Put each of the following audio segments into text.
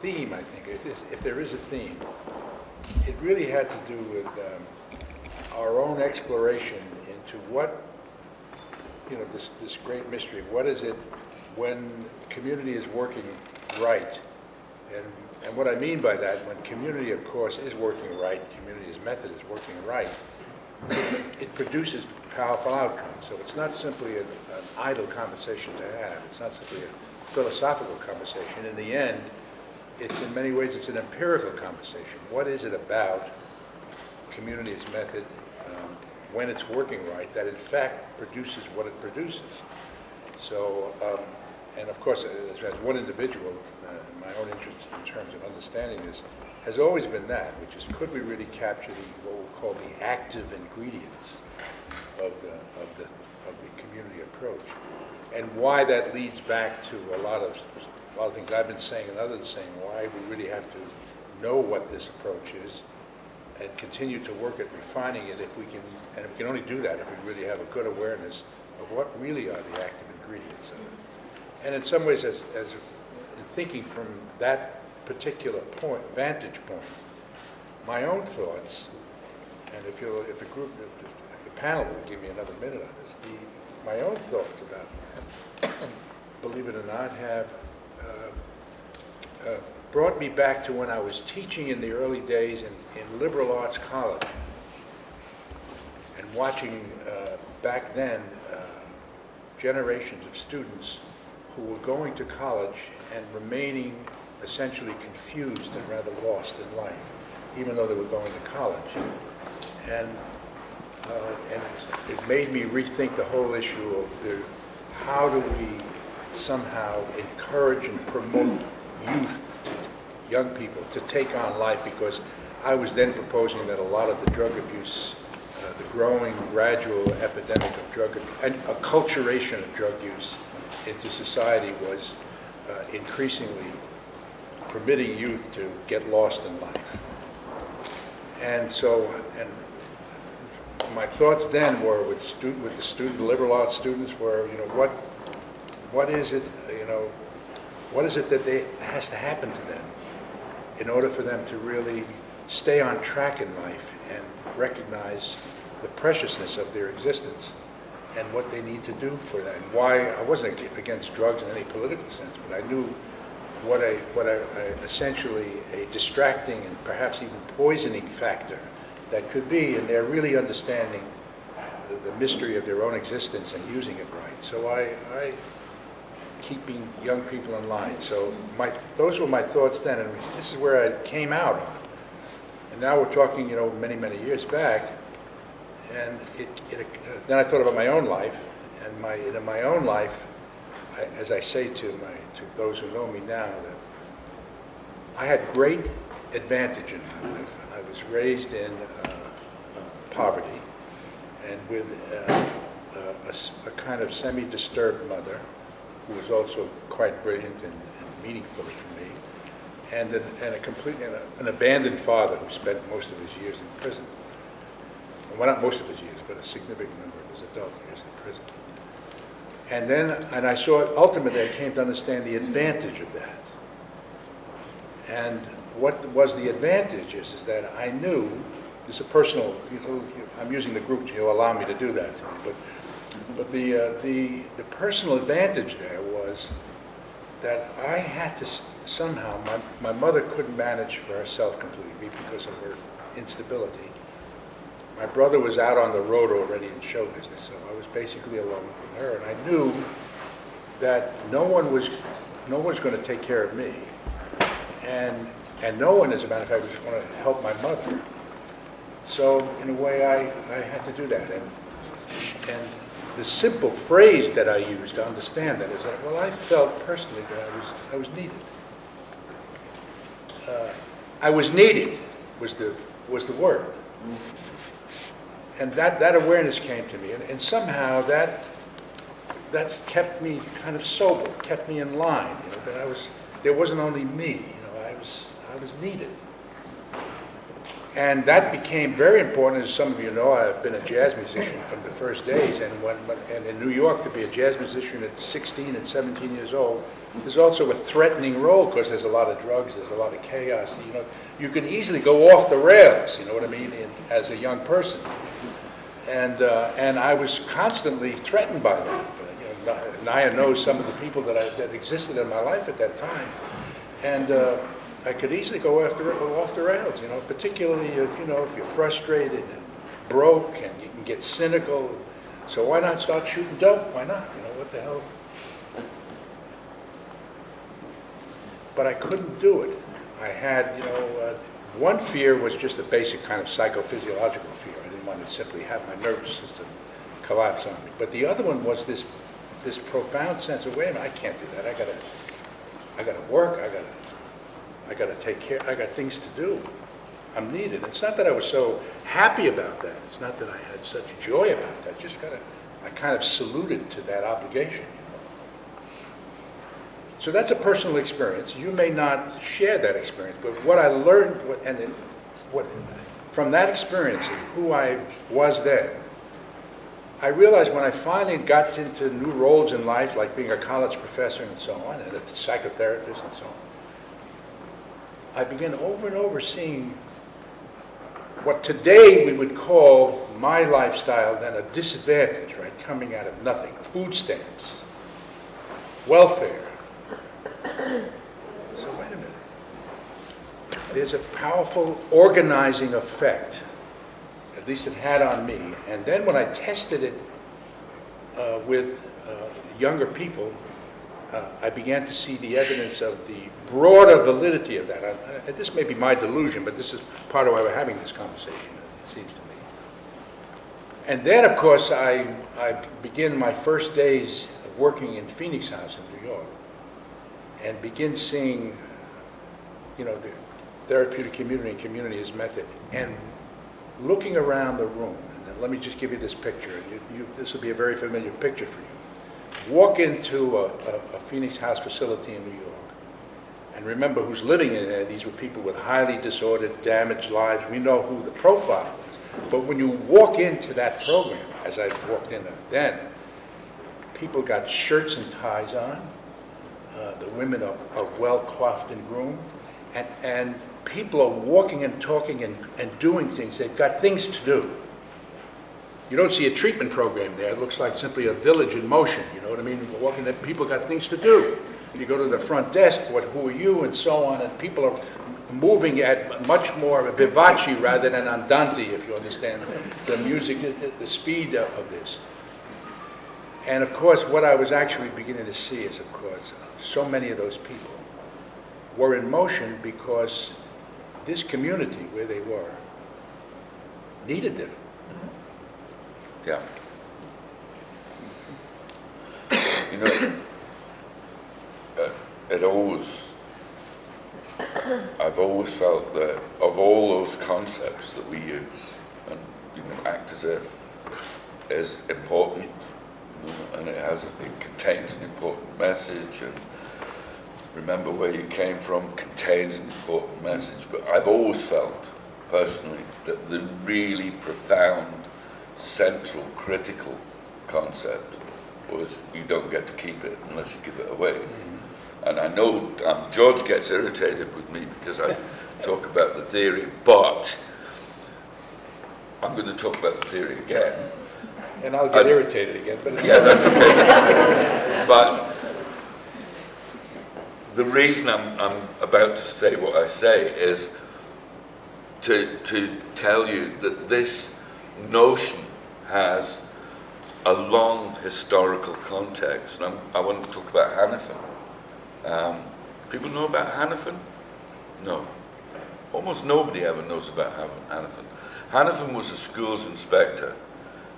theme, I think, if there is a theme, it really had to do with our own exploration into what, this great mystery. What is it when community is working right? And what I mean by that, when community, of course, is working right, community's method is working right, it produces powerful outcomes. So it's not simply an idle conversation to have. It's not simply a philosophical conversation. In the end, in many ways, it's an empirical conversation. What is it about community's method when it's working right that in fact produces what it produces? So, and of course, as one individual, my own interest in terms of understanding this has always been that, which is, could we really capture what we'll call the active ingredients of the community approach, and why that leads back to a lot of things I've been saying and others saying, why we really have to know what this approach is and continue to work at refining it if we can, and we can only do that if we really have a good awareness of what really are the active ingredients of it. And in some ways, as in thinking from that particular vantage point, my own thoughts, and if the panel will give me another minute on this, my own thoughts about, believe it or not, have brought me back to when I was teaching in the early days in liberal arts college, and watching back then generations of students who were going to college and remaining essentially confused and rather lost in life, even though they were going to college. And it made me rethink the whole issue of how do we somehow encourage and promote youth, young people, to take on life, because I was then proposing that a lot of the drug abuse, the growing gradual epidemic of drug abuse, and acculturation of drug use into society was increasingly permitting youth to get lost in life. And so, and my thoughts then were the liberal arts students were, what is it, what is it that has to happen to them in order for them to really stay on track in life and recognize the preciousness of their existence and what they need to do for that. And why I wasn't against drugs in any political sense, but I knew what essentially a distracting and perhaps even poisoning factor that could be, and they're really understanding the mystery of their own existence and using it right. So I keeping young people in line. So those were my thoughts then, and this is where I came out on. And now we're talking, many, many years back, and then I thought about my own life, and in my own life, as I say to those who know me now, that I had great advantage in my life. I was raised in poverty, and with a kind of semi-disturbed mother, who was also quite brilliant and meaningful for me, and an abandoned father who spent most of his years in prison. Well, not most of his years, but a significant number of his adult years in prison. And I saw, ultimately, I came to understand the advantage of that. And what was the advantage is that I knew, it's a personal, I'm using the group to allow me to do that, but the personal advantage there was that I had to somehow, my mother couldn't manage for herself completely because of her instability. My brother was out on the road already in show business, so I was basically alone with her, and I knew that no one was going to take care of me, and no one, as a matter of fact, was going to help my mother. So in a way, I had to do that, and the simple phrase that I used to understand that is that, well, I felt personally that I was needed. I was needed was the word. And that awareness came to me, and somehow that's kept me kind of sober, kept me in line. That there wasn't only me. I was needed, And that became very important. As some of you know, I've been a jazz musician from the first days, and and in New York, to be a jazz musician at 16 and 17 years old is also a threatening role, because there's a lot of drugs, there's a lot of chaos. You know, you can easily go off the rails, you know what I mean, as a young person. And I was constantly threatened by that. You know, Naya knows some of the people that existed in my life at that time, and I could easily go off the rails. You know, particularly if you're frustrated and broke, and you can get cynical. So why not start shooting dope? Why not? You know, what the hell? But I couldn't do it. I had, one fear was just a basic kind of psychophysiological fear. I didn't want to simply have my nervous system collapse on me. But the other one was this profound sense of, wait a minute, I can't do that. I gotta work. I gotta take care. I got things to do. I'm needed. It's not that I was so happy about that. It's not that I had such joy about that. I kind of saluted to that obligation. So that's a personal experience. You may not share that experience, but what I learned, from that experience and who I was then, I realized when I finally got into new roles in life, like being a college professor and so on, and a psychotherapist and so on, I began over and over seeing what today we would call my lifestyle then a disadvantage, right, coming out of nothing. Food stamps, welfare. So wait a minute. There's a powerful organizing effect, at least it had on me. And then when I tested it with younger people, I began to see the evidence of the broader validity of that. This may be my delusion, but this is part of why we're having this conversation, it seems to me. And then, of course, I began my first days working in Phoenix House in New York, and begin seeing, the therapeutic community and community as method, and looking around the room. And then let me just give you this picture. This will be a very familiar picture for you. Walk into a Phoenix House facility in New York, and remember who's living in there. These were people with highly disordered, damaged lives. We know who the profile was. But when you walk into that program, as I walked in then, people got shirts and ties on. The women are well coiffed and groomed, and people are walking and talking and doing things. They've got things to do. You don't see a treatment program there. It looks like simply a village in motion. You know what I mean? We're walking there, people got things to do. You go to the front desk, who are you, and so on, and people are moving at much more vivace rather than andante, if you understand the music, the speed of this. And of course, what I was actually beginning to see is, of course, so many of those people were in motion because this community where they were needed them. Yeah. I've always felt that of all those concepts that we use, and act as if is important, and it contains an important message, and remember where you came from contains an important message, but I've always felt, personally, that the really profound, central, critical concept was you don't get to keep it unless you give it away. Mm-hmm. And I know George gets irritated with me because I talk about the theory, but I'm going to talk about the theory again. And I'll get irritated again. But yeah, that's okay. But the reason I'm about to say what I say is to tell you that this notion has a long historical context. And I want to talk about Hannafin. People know about Hannafin? No. Almost nobody ever knows about Hannafin. Hannafin was a schools inspector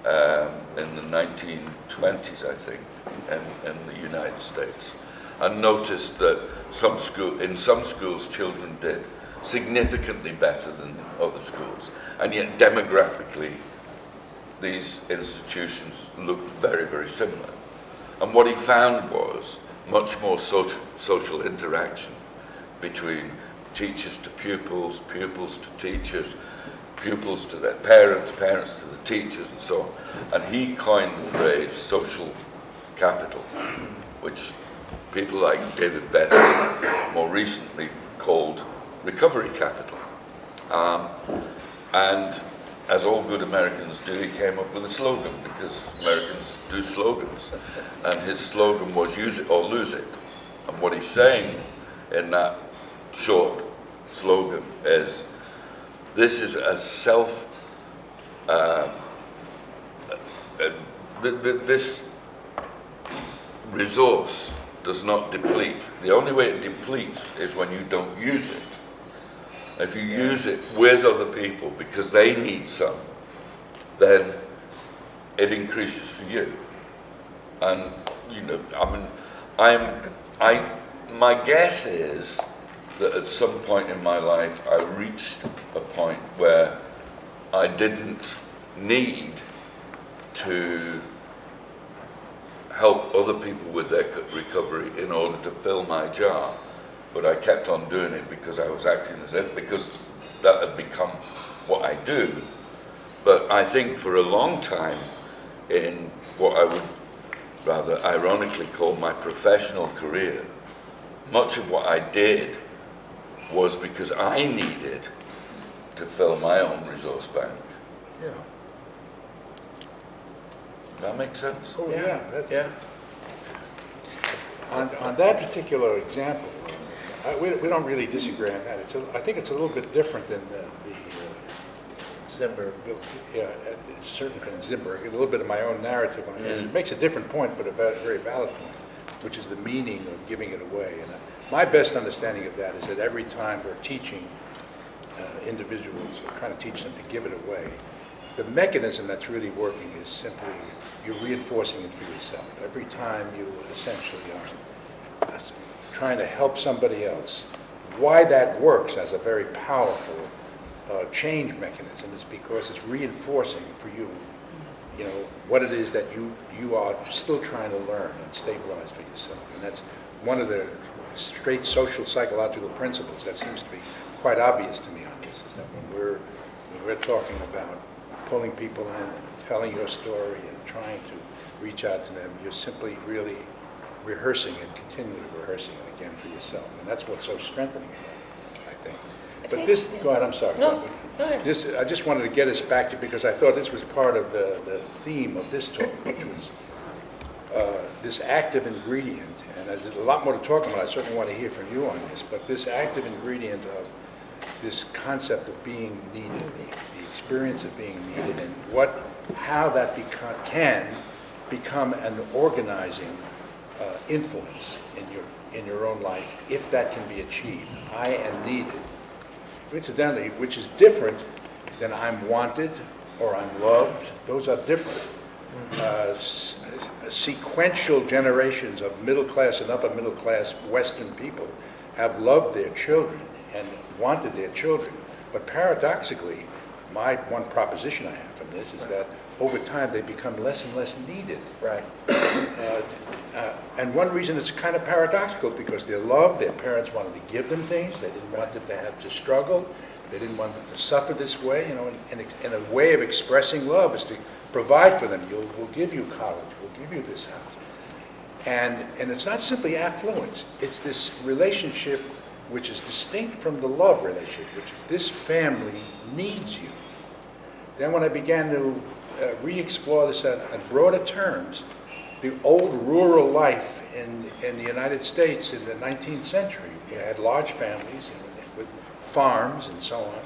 in the 1920s, I think, in the United States, and noticed that in some schools children did significantly better than other schools, and yet demographically these institutions looked very, very similar. And what he found was much more social interaction between teachers to pupils, pupils to teachers, pupils to their parents, parents to the teachers, and so on. And he coined the phrase social capital, which people like David Best more recently called recovery capital. And as all good Americans do, he came up with a slogan, because Americans do slogans. And his slogan was use it or lose it. And what he's saying in that short slogan is, this is a this resource does not deplete. The only way it depletes is when you don't use it. If you use it with other people because they need some, then it increases for you. And you know, my guess is that at some point in my life I reached a point where I didn't need to help other people with their recovery in order to fill my jar. But I kept on doing it because I was acting as if, because that had become what I do. But I think for a long time, in what I would rather ironically call my professional career, much of what I did was because I needed to fill my own resource bank. Yeah. That makes sense? Oh, yeah. On that particular example, we don't really disagree on that. I think it's a little bit different than the Zimberg. Yeah, it's certain from Zimberg. A little bit of my own narrative on this. It makes a different point, but a very valid point, which is the meaning of giving it away. And my best understanding of that is that every time we're teaching individuals, or trying to teach them to give it away, the mechanism that's really working is simply you're reinforcing it for yourself. Every time you essentially are trying to help somebody else. Why that works as a very powerful change mechanism is because it's reinforcing for you, you know, what it is that you are still trying to learn and stabilize for yourself. And that's one of the straight social psychological principles that seems to be quite obvious to me on this, is that when we're talking about pulling people in and telling your story and trying to reach out to them, you're simply really rehearsing and continually rehearsing it again for yourself. And that's what's so strengthening about it, I think. But this, go ahead, I'm sorry. No, go ahead. I just wanted to get us back to, because I thought this was part of the theme of this talk, which was this active ingredient. And there's a lot more to talk about. I certainly want to hear from you on this. But this active ingredient of this concept of being needed, the experience of being needed, and how that can become an organizing influence in your own life, if that can be achieved. I am needed, incidentally, which is different than I'm wanted or I'm loved. Those are different. Sequential generations of middle class and upper middle class Western people have loved their children and wanted their children. But paradoxically, one proposition I have from this is that over time they become less and less needed. Right. And one reason it's kind of paradoxical, because they're loved, their parents wanted to give them things, they didn't want them to have to struggle, they didn't want them to suffer this way, you know, and a way of expressing love is to provide for them. We'll give you college, we'll give you this house. And it's not simply affluence, it's this relationship which is distinct from the love relationship, which is this family needs you. Then when I began to re-explore this on broader terms, the old rural life in the United States in the 19th century, you had large families with farms and so on.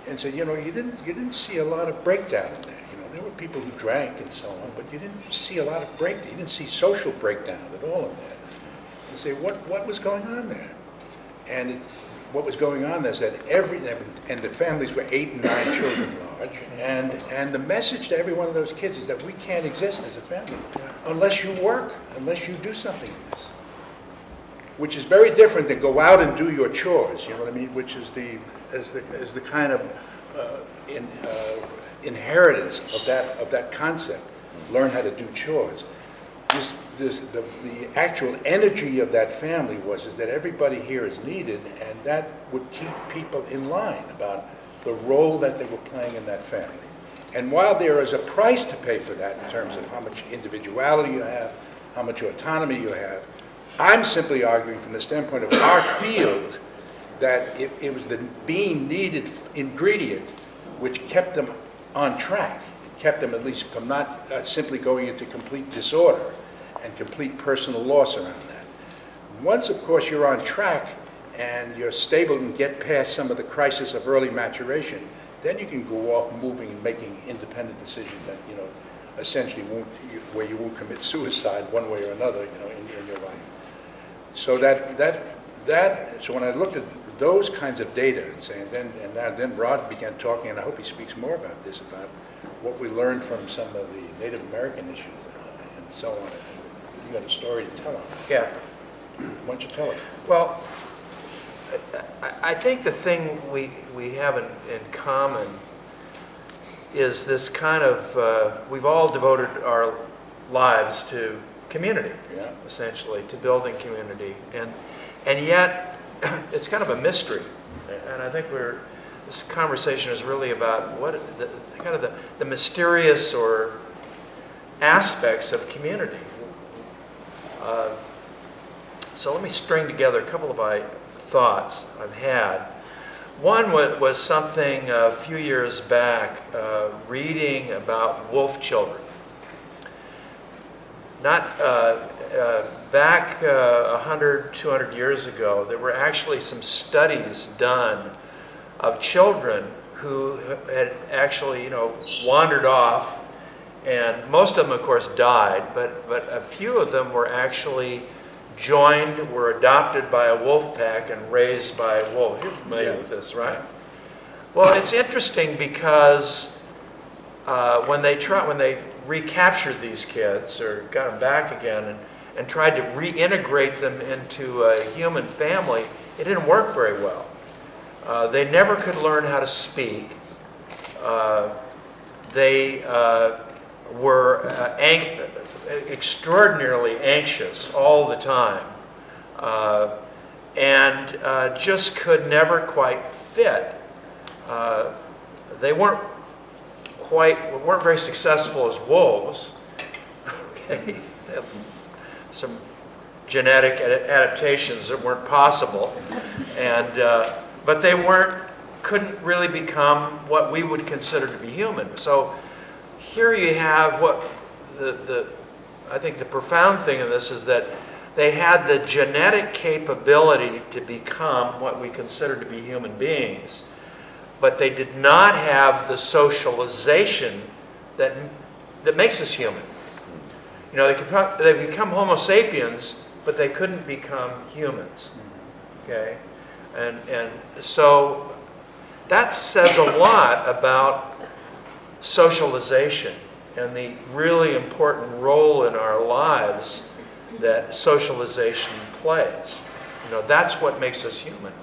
And so, you know, you didn't see a lot of breakdown in there. You know, there were people who drank and so on, but you didn't see a lot of breakdown. You didn't see social breakdown at all in there. You say, what was going on there? And what was going on is that and the families were 8 and 9 children large, and the message to every one of those kids is that we can't exist as a family unless you work, unless you do something in this. Which is very different than go out and do your chores, you know what I mean? Which is the kind of inheritance of that concept. Learn how to do chores. the actual energy of that family is that everybody here is needed, and that would keep people in line about the role that they were playing in that family. And while there is a price to pay for that in terms of how much individuality you have, how much autonomy you have, I'm simply arguing from the standpoint of our field that it was the being needed ingredient which kept them on track, kept them at least from not simply going into complete disorder and complete personal loss around that. Once, of course, you're on track and you're stable and get past some of the crisis of early maturation, then you can go off moving and making independent decisions that, essentially where you won't commit suicide one way or another, in your life. So so when I looked at those kinds of data and saying, then Rod began talking, and I hope he speaks more about this, about what we learned from some of the Native American issues and so on. You got a story to tell him. Yeah. Why don't you tell it? Well, I think the thing we have in common is this kind of, we've all devoted our lives to community, Yeah. essentially, to building community. And yet, it's kind of a mystery. And I think this conversation is really about the mysterious or aspects of community. So let me string together a couple of thoughts I've had. One was something a few years back, reading about wolf children. Not back 100, 200 years ago, there were actually some studies done of children who had actually, wandered off, and most of them, of course, died, but a few of them were actually were adopted by a wolf pack and raised by a wolf. You're familiar with this, right? Well, it's interesting because when they recaptured these kids or got them back again and tried to reintegrate them into a human family, it didn't work very well. They never could learn how to speak. They were extraordinarily anxious all the time, and just could never quite fit. They weren't very successful as wolves. Okay, they had some genetic adaptations that weren't possible, but they couldn't really become what we would consider to be human. So here you have what I think the profound thing in this is that they had the genetic capability to become what we consider to be human beings, but they did not have the socialization that makes us human. They become Homo sapiens, but they couldn't become humans. Okay, and so that says a lot about socialization and the really important role in our lives that socialization plays. That's what makes us human.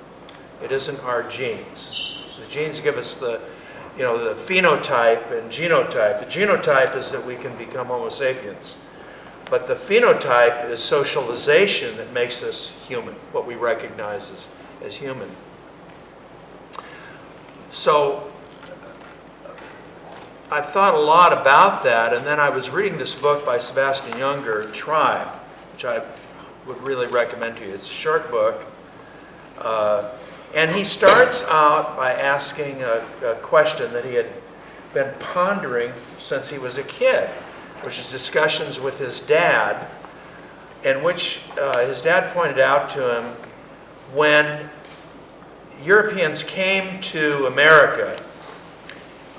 It isn't our genes. The genes give us the phenotype and genotype. The genotype is that we can become Homo sapiens. But the phenotype is socialization that makes us human, what we recognize as human. So I've thought a lot about that, and then I was reading this book by Sebastian Junger, Tribe, which I would really recommend to you. It's a short book. And he starts out by asking a question that he had been pondering since he was a kid, which is discussions with his dad, in which his dad pointed out to him when Europeans came to America,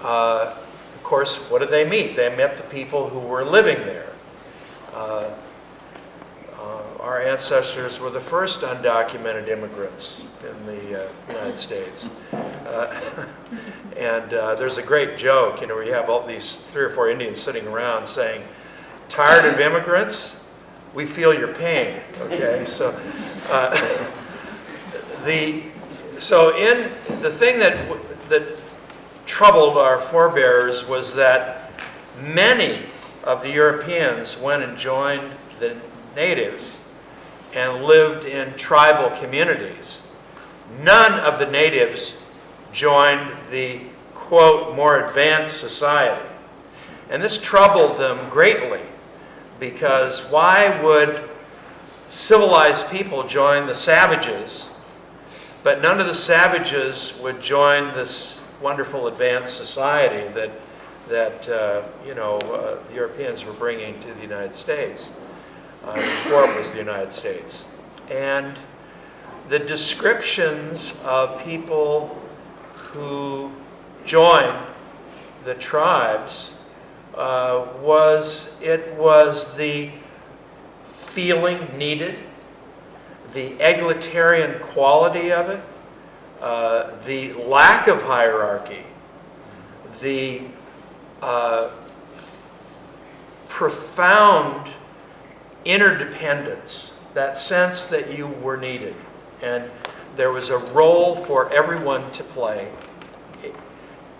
of course, what did they meet? They met the people who were living there. Our ancestors were the first undocumented immigrants in the United States. And there's a great joke, where you have all these 3 or 4 Indians sitting around saying, "Tired of immigrants? We feel your pain." Okay, so the thing that troubled our forebears was that many of the Europeans went and joined the natives and lived in tribal communities, none of the natives joined the, quote, more advanced society. And this troubled them greatly, because why would civilized people join the savages, but none of the savages would join this wonderful advanced society that the Europeans were bringing to the United States before it was the United States. And the descriptions of people who joined the tribes was the feeling needed, the egalitarian quality of it, the lack of hierarchy, the profound interdependence, that sense that you were needed and there was a role for everyone to play.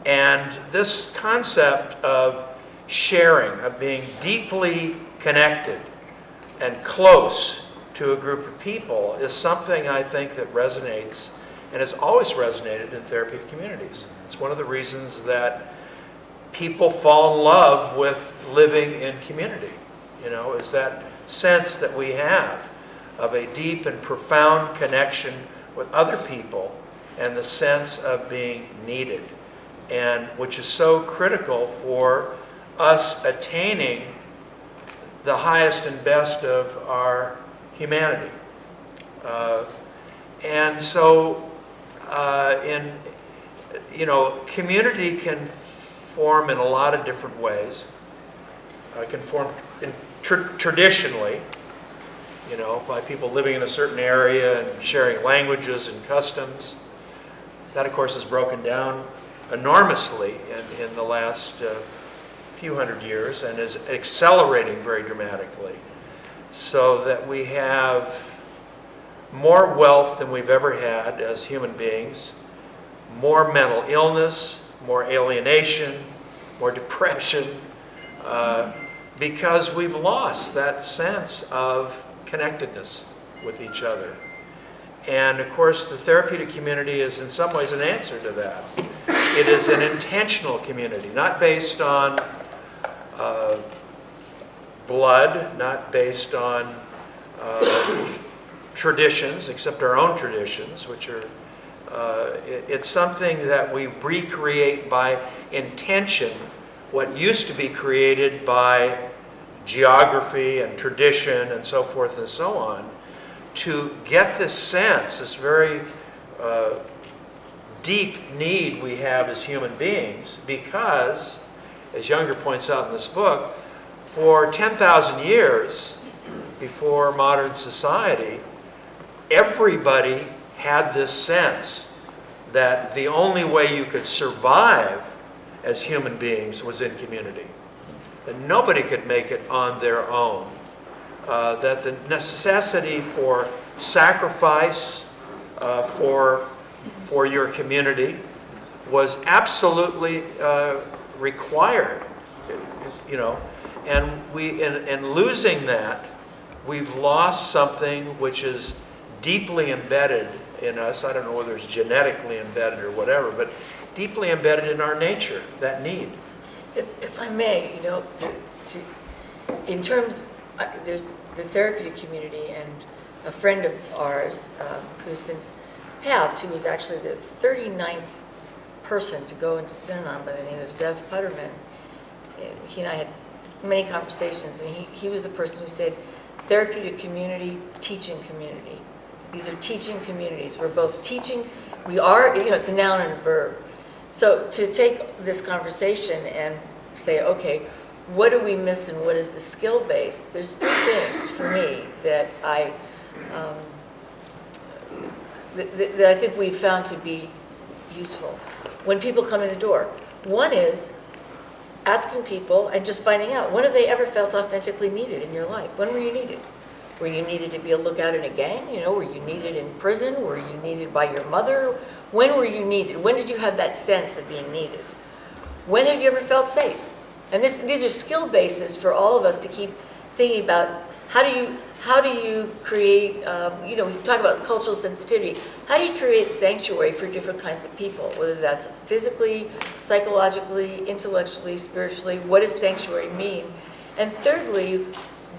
And this concept of sharing, of being deeply connected and close to a group of people is something I think that resonates and has always resonated in therapeutic communities. It's one of the reasons that people fall in love with living in community, is that sense that we have of a deep and profound connection with other people and the sense of being needed, and which is so critical for us attaining the highest and best of our humanity. And so, community can form in a lot of different ways. It can form traditionally, by people living in a certain area and sharing languages and customs. That, of course, has broken down enormously in the last few hundred years and is accelerating very dramatically, so that we have more wealth than we've ever had as human beings, more mental illness, more alienation, more depression, because we've lost that sense of connectedness with each other. And of course, the therapeutic community is in some ways an answer to that. It is an intentional community, not based on blood, not based on traditions, except our own traditions, which are, it's something that we recreate by intention, what used to be created by geography and tradition and so forth and so on, to get this sense, this very deep need we have as human beings, because, as Younger points out in this book, for 10,000 years before modern society, everybody had this sense that the only way you could survive as human beings was in community. That nobody could make it on their own. That the necessity for sacrifice for your community was absolutely required. And in losing that, we've lost something which is deeply embedded in us. I don't know whether it's genetically embedded or whatever, but deeply embedded in our nature, that need. If I may, in terms, there's the therapeutic community, and a friend of ours who's since passed, who was actually the 39th person to go into Synanon by the name of Zev Putterman. He and I had many conversations, and he was the person who said, therapeutic community, teaching community. These are teaching communities. We're both teaching. We are, it's a noun and a verb. So to take this conversation and say, okay, what do we miss and what is the skill base? There's three things for me that I think we've found to be useful when people come in the door. One is asking people and just finding out, when have they ever felt authentically needed in your life? When were you needed? Were you needed to be a lookout in a gang? Were you needed in prison? Were you needed by your mother? When were you needed? When did you have that sense of being needed? When have you ever felt safe? And these are skill bases for all of us to keep thinking about. How do you create, we talk about cultural sensitivity. How do you create sanctuary for different kinds of people, whether that's physically, psychologically, intellectually, spiritually? What does sanctuary mean? And thirdly,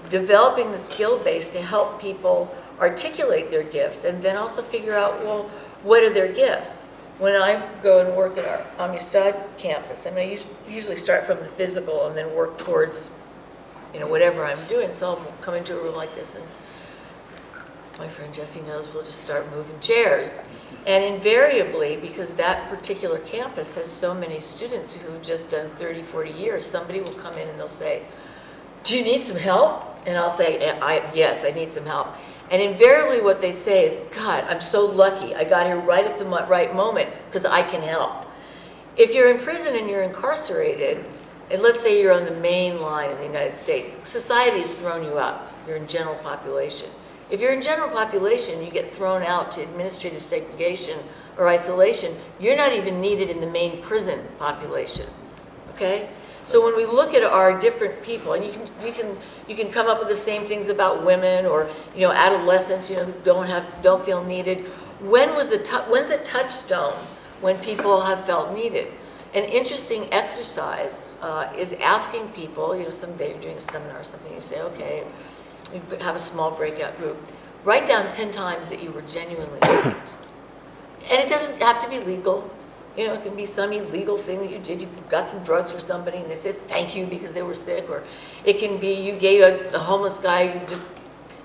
developing the skill base to help people articulate their gifts and then also figure out, well, what are their gifts? When I go and work at our Amistad campus, I usually start from the physical and then work towards whatever I'm doing. So I'll come into a room like this, and my friend Jessie knows we'll just start moving chairs. And invariably, because that particular campus has so many students who've just done 30, 40 years, somebody will come in and they'll say, do you need some help? And I'll say, yes, I need some help. And invariably what they say is, God, I'm so lucky. I got here right at the right moment because I can help. If you're in prison and you're incarcerated, and let's say you're on the main line in the United States, society's thrown you out. You're in general population. If you're in general population, you get thrown out to administrative segregation or isolation, you're not even needed in the main prison population, okay? So when we look at our different people, and you can come up with the same things about women or adolescents who don't feel needed. When's a touchstone when people have felt needed? An interesting exercise is asking people, someday you're doing a seminar or something, you say, okay, you have a small breakout group. Write down 10 times that you were genuinely thanked. And it doesn't have to be legal. It can be some illegal thing that you did. You got some drugs for somebody and they said thank you because they were sick. Or it can be you gave a homeless guy who just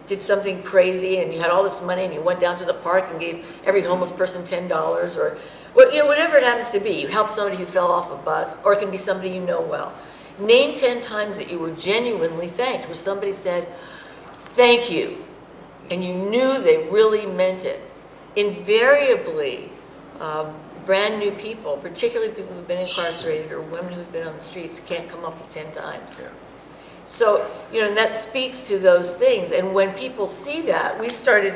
did something crazy and you had all this money and you went down to the park and gave every homeless person $10 or whatever it happens to be. You helped somebody who fell off a bus, or it can be somebody you know well. Name 10 times that you were genuinely thanked, where somebody said, thank you, and you knew they really meant it. Invariably, brand new people, particularly people who've been incarcerated or women who've been on the streets, can't come up with 10 times. Yeah. So, and that speaks to those things. And when people see that, we started,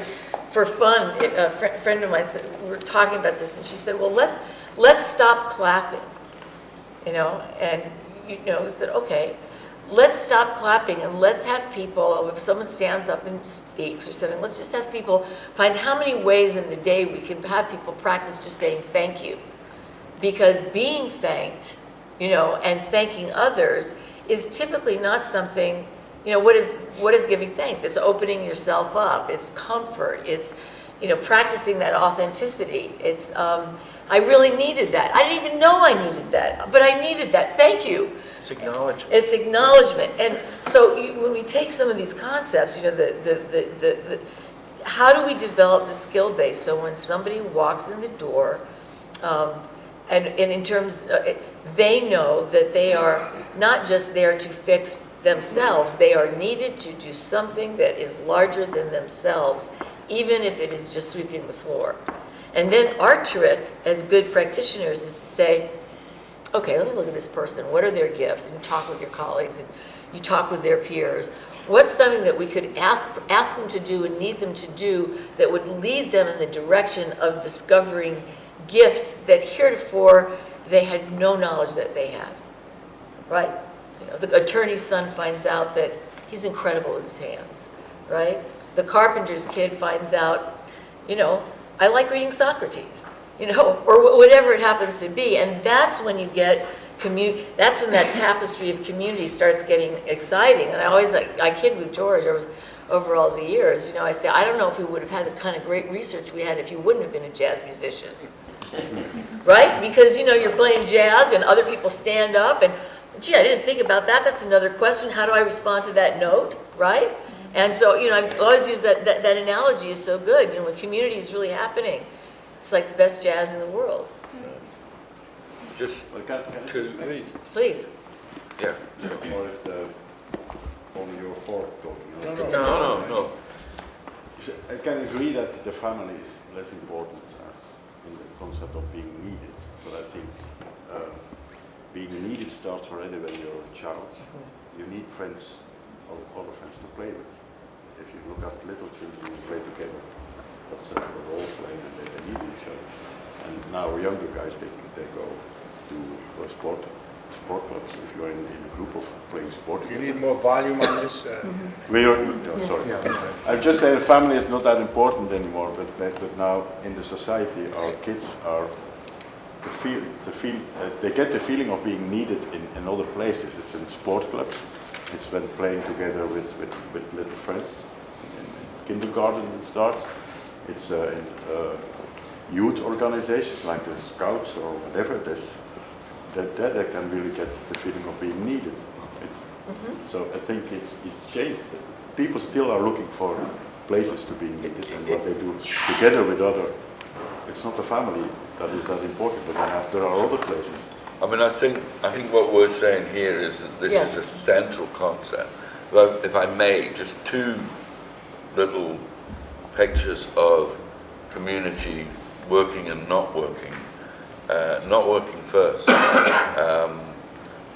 for fun, a friend of mine said, we were talking about this, and she said, well, let's stop clapping, and, we said, okay, let's stop clapping and let's have people, if someone stands up and speaks or something, let's just have people find how many ways in the day we can have people practice just saying thank you. Because being thanked, and thanking others is typically not something, what is giving thanks? It's opening yourself up, it's comfort, it's, practicing that authenticity. It's, I really needed that. I didn't even know I needed that, but I needed that. Thank you. It's acknowledgement. It's acknowledgement. And so when we take some of these concepts, how do we develop the skill base? So when somebody walks in the door, and in terms, they know that they are not just there to fix themselves, they are needed to do something that is larger than themselves, even if it is just sweeping the floor. And then our trick as good practitioners is to say, okay, let me look at this person. What are their gifts? And you talk with your colleagues, and you talk with their peers. What's something that we could ask them to do and need them to do that would lead them in the direction of discovering gifts that heretofore they had no knowledge that they had, right? The attorney's son finds out that he's incredible with his hands, right? The carpenter's kid finds out, I like reading Socrates, or whatever it happens to be. And that's when you get that's when that tapestry of community starts getting exciting. And I kid with George over all the years, I say, I don't know if we would have had the kind of great research we had if you wouldn't have been a jazz musician, right? Because, you're playing jazz and other people stand up and, gee, I didn't think about that. That's another question. How do I respond to that note, right? And so, I've always used that analogy is so good. When community is really happening, it's like the best jazz in the world. Just to... Please. Yeah, sure. Or is the only your fork talking? No. So I can agree that the family is less important as in the concept of being needed, but I think being needed starts already when you're a child. You need friends, other friends to play with. If you look at little children who play together, that's a role playing and they need each other. And now younger guys, they go to a sport sport clubs. If you are in a group of playing sport. Do you need more volume on this? Sorry. I'm just saying family is not that important anymore, but now in the society, our kids are they get the feeling of being needed in other places. It's in sport clubs. It's when playing together with little friends in kindergarten it starts. It's in youth organizations like the Scouts or whatever it is. That they can really get the feeling of being needed. So I think it's changed. People still are looking for places to be needed and what they do together with other. It's not the family that is that important, but there are other places. I mean, I think what we're saying here is that this is a central concept. If I may, just two little pictures of community working and not working. Not working first.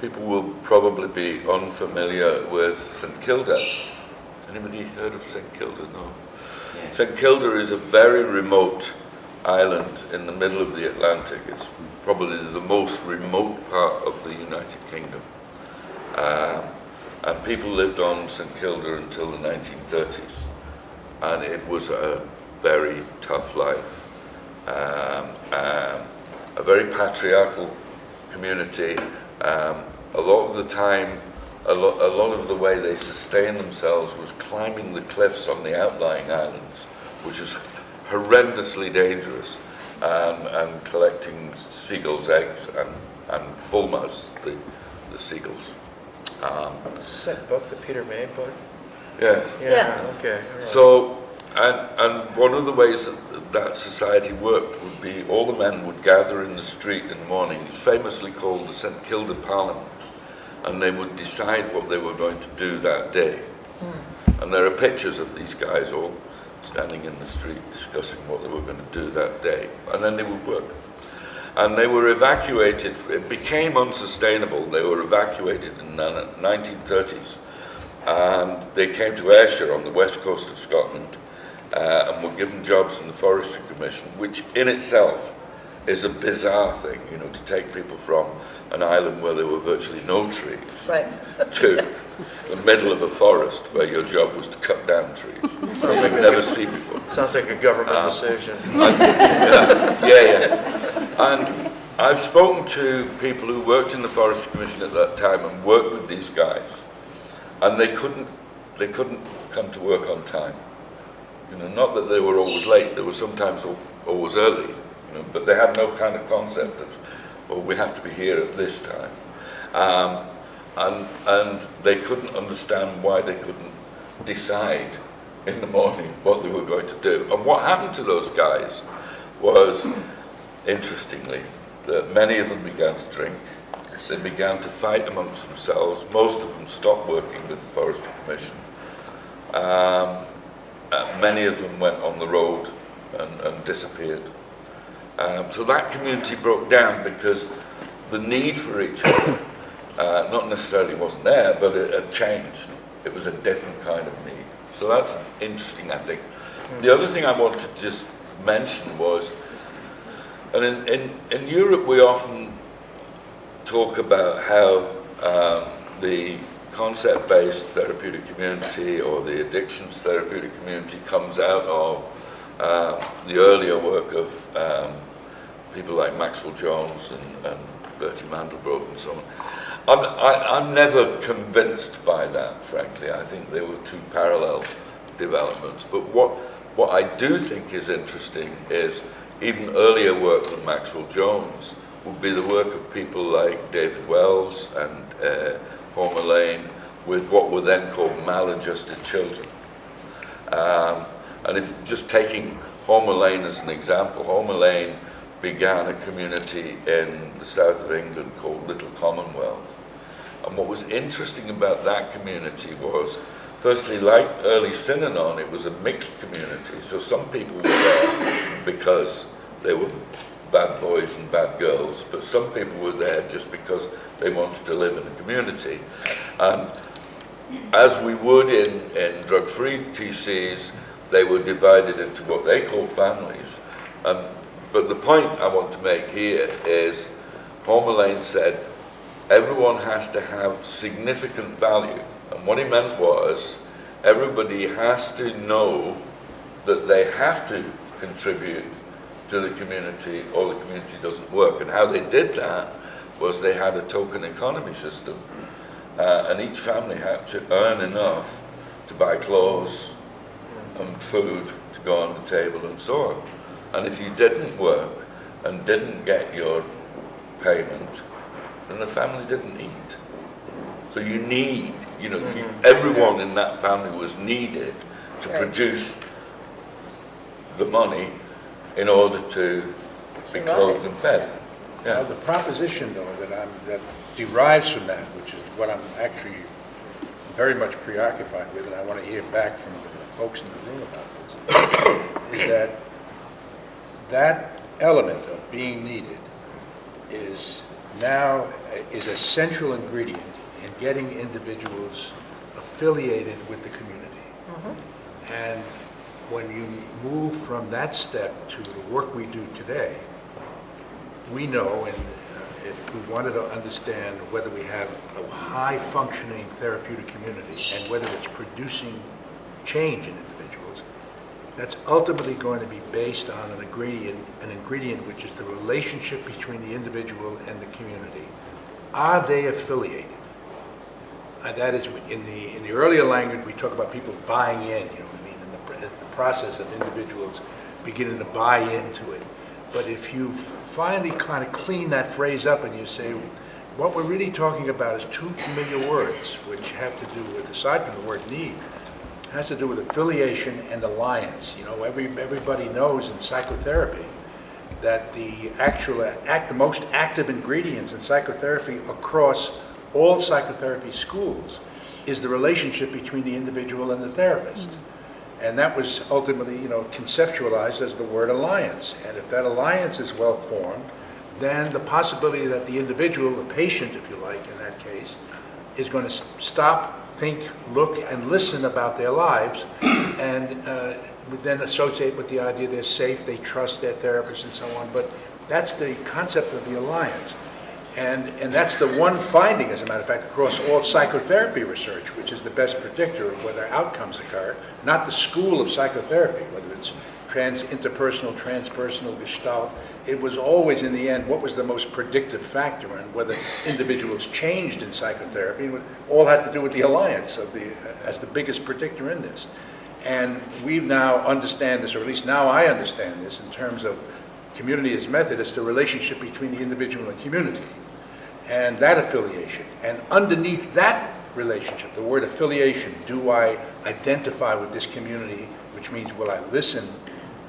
People will probably be unfamiliar with St Kilda. Anybody heard of St Kilda? No. Yeah. St Kilda is a very remote island in the middle of the Atlantic. It's probably the most remote part of the United Kingdom. And people lived on St Kilda until the 1930s. And it was a very tough life. A very patriarchal community. A lot of the time, a lot of the way they sustained themselves was climbing the cliffs on the outlying islands, which is horrendously dangerous, and collecting seagulls' eggs and fulmars, the seagulls. Is this that book, the Peter May book? Yeah. Yeah. Okay. Right. So, and one of the ways that society worked would be all the men would gather in the street in the morning. It's famously called the St Kilda Parliament, and they would decide what they were going to do that day. And there are pictures of these guys all standing in the street discussing what they were going to do that day, and then they would work. And they were evacuated. It became unsustainable. They were evacuated in the 1930s, and they came to Ayrshire on the west coast of Scotland, and were given jobs in the Forestry Commission, which in itself is a bizarre thing, you know, to take people from an island where there were virtually no trees to the middle of a forest where your job was to cut down trees. Sounds like you've never seen before. Sounds like a government decision. And I've spoken to people who worked in the Forestry Commission at that time and worked with these guys, and they couldn't come to work on time. You know, not that they were always late, they were sometimes always early, you know, but they had no kind of concept of, well, we have to be here at this time. And they couldn't understand why they couldn't decide in the morning what they were going to do. And what happened to those guys was, interestingly, that many of them began to drink. They began to fight amongst themselves. Most of them stopped working with the Forestry Commission. Many of them went on the road and disappeared. So that community broke down because the need for each other not necessarily wasn't there, but it had changed. It was a different kind of need. So that's interesting, I think. The other thing I want to just mention was, and in Europe we often talk about how the concept-based therapeutic community or the addictions therapeutic community comes out of the earlier work of people like Maxwell Jones and Bertie Mandelbrot and so on. I'm never convinced by that, frankly. I think they were two parallel developments. But what I do think is interesting is even earlier work than Maxwell Jones would be the work of people like David Wells and Homer Lane with what were then called maladjusted children. And if just taking Homer Lane as an example, Homer Lane began a community in the south of England called Little Commonwealth. And what was interesting about that community was, firstly, like early Synanon, it was a mixed community. So some people were there because they were bad boys and bad girls, but some people were there just because they wanted to live in a community. And as we would in drug-free TCs, they were divided into what they call families. But the point I want to make here is, Homer Lane said, everyone has to have significant value. And what he meant was everybody has to know that they have to contribute to the community or the community doesn't work. And how they did that was they had a token economy system, and each family had to earn enough to buy clothes and food to go on the table and so on. And if you didn't work and didn't get your payment, then the family didn't eat. So you need, everyone in that family was needed to produce the money in order to be clothed and fed. Now, the proposition, though, that derives from that, which is what I'm actually very much preoccupied with, and I want to hear back from the folks in the room about this, is that element of being needed is a central ingredient in getting individuals affiliated with the community. Mm-hmm. And when you move from that step to the work we do today, we know, and if we wanted to understand whether we have a high-functioning therapeutic community and whether it's producing change in individuals, that's ultimately going to be based on an ingredient which is the relationship between the individual and the community. Are they affiliated? That is, in the earlier language, we talk about people buying in, in the process of individuals beginning to buy into it. But if you finally kind of clean that phrase up and you say, what we're really talking about is two familiar words, which have to do with, aside from the word need, has to do with affiliation and alliance. Everybody knows in psychotherapy that the most active ingredients in psychotherapy across all psychotherapy schools is the relationship between the individual and the therapist. Mm-hmm. And that was ultimately, conceptualized as the word alliance. And if that alliance is well formed, then the possibility that the individual, the patient, if you like, in that case, is going to stop, think, look, and listen about their lives, and would then associate with the idea they're safe, they trust their therapist, and so on. But that's the concept of the alliance. And that's the one finding, as a matter of fact, across all psychotherapy research, which is the best predictor of whether outcomes occur, not the school of psychotherapy, whether it's interpersonal, transpersonal, gestalt. It was always, in the end, what was the most predictive factor on whether individuals changed in psychotherapy, and it all had to do with the alliance as the biggest predictor in this. And we now understand this, or at least now I understand this, in terms of community as method. It's the relationship between the individual and community, and that affiliation. And underneath that relationship, the word affiliation, do I identify with this community, which means will I listen?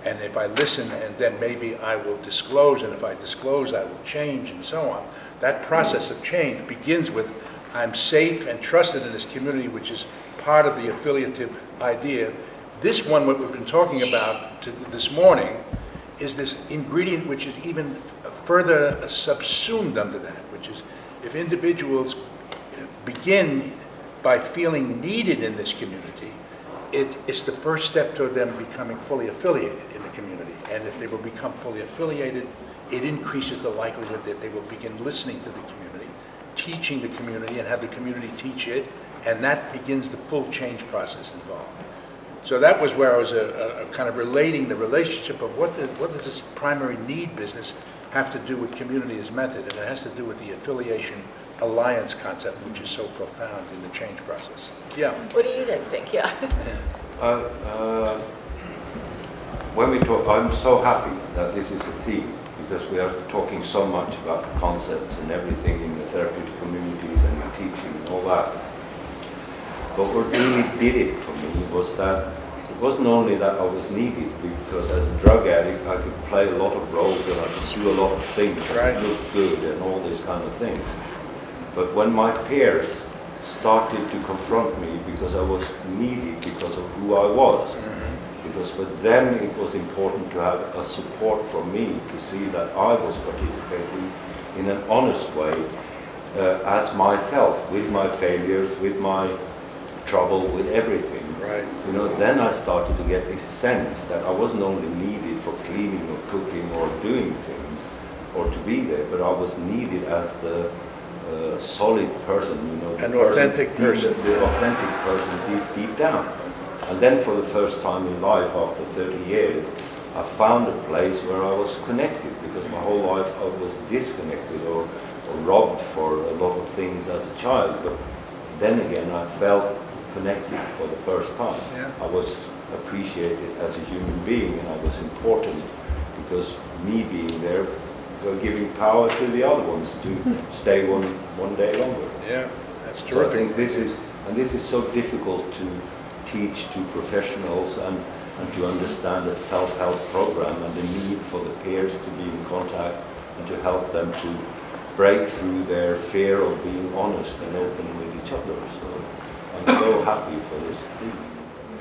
And if I listen, and then maybe I will disclose, and if I disclose, I will change, and so on. That process of change begins with I'm safe and trusted in this community, which is part of the affiliative idea. This one, what we've been talking about this morning, is this ingredient which is even further subsumed under that, which is if individuals begin by feeling needed in this community, it's the first step toward them becoming fully affiliated in the community. And if they will become fully affiliated, it increases the likelihood that they will begin listening to the community, teaching the community, and have the community teach it, and that begins the full change process involved. So that was where I was kind of relating the relationship of what does this primary need business have to do with community as method, and it has to do with the affiliation alliance concept, which is so profound in the change process. Yeah. What do you guys think? Yeah. When we talk, I'm so happy that this is a theme, because we are talking so much about concepts and everything in the therapeutic communities and in teaching and all that. But what really did it for me was that it wasn't only that I was needed, because as a drug addict I could play a lot of roles and I could do a lot of things that look good and all these kind of things. But when my peers started to confront me because I was needed because of who I was, because for them it was important to have a support from me to see that I was participating in an honest way as myself, with my failures, with my trouble, with everything. Right. Then I started to get a sense that I wasn't only needed for cleaning or cooking or doing things or to be there, but I was needed as the solid person, you know. An authentic person. The authentic person deep down. And then for the first time in life, after 30 years, I found a place where I was connected, because my whole life I was disconnected or robbed for a lot of things as a child. But then again, I felt connected for the first time. Yeah. I was appreciated as a human being, and I was important because me being there were giving power to the other ones to stay one day longer. Yeah, that's So I terrific. think this is so difficult to teach to professionals and to understand the self-help program and the need for the peers to be in contact and to help them to break through their fear of being honest and open with each other. So I'm so happy for this thing.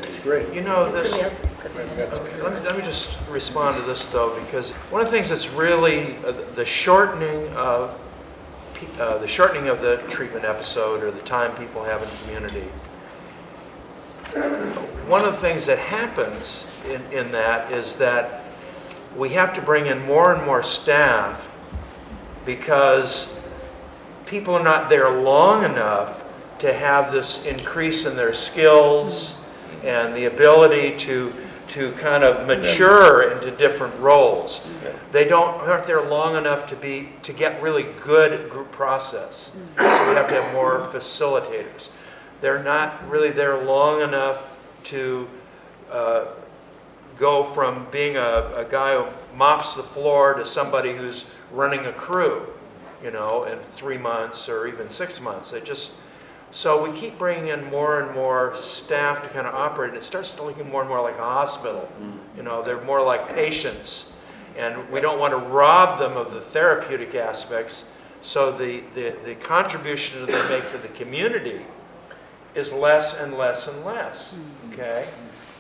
It's great. You know, this, Somebody else is cooking. okay, let me just respond to this though, because one of the things that's really the shortening of the treatment episode or the time people have in community. One of the things that happens in that is that we have to bring in more and more staff because people are not there long enough to have this increase in their skills and the ability to kind of mature into different roles. They aren't there long enough to get really good at group process. So we have to have more facilitators. They're not really there long enough to go from being a guy who mops the floor to somebody who's running a crew, you know, in 3 months or even 6 months. So we keep bringing in more and more staff to kind of operate, and it starts to look more and more like a hospital. You know, they're more like patients, and we don't want to rob them of the therapeutic aspects, so the contribution that they make to the community is less and less and less, okay?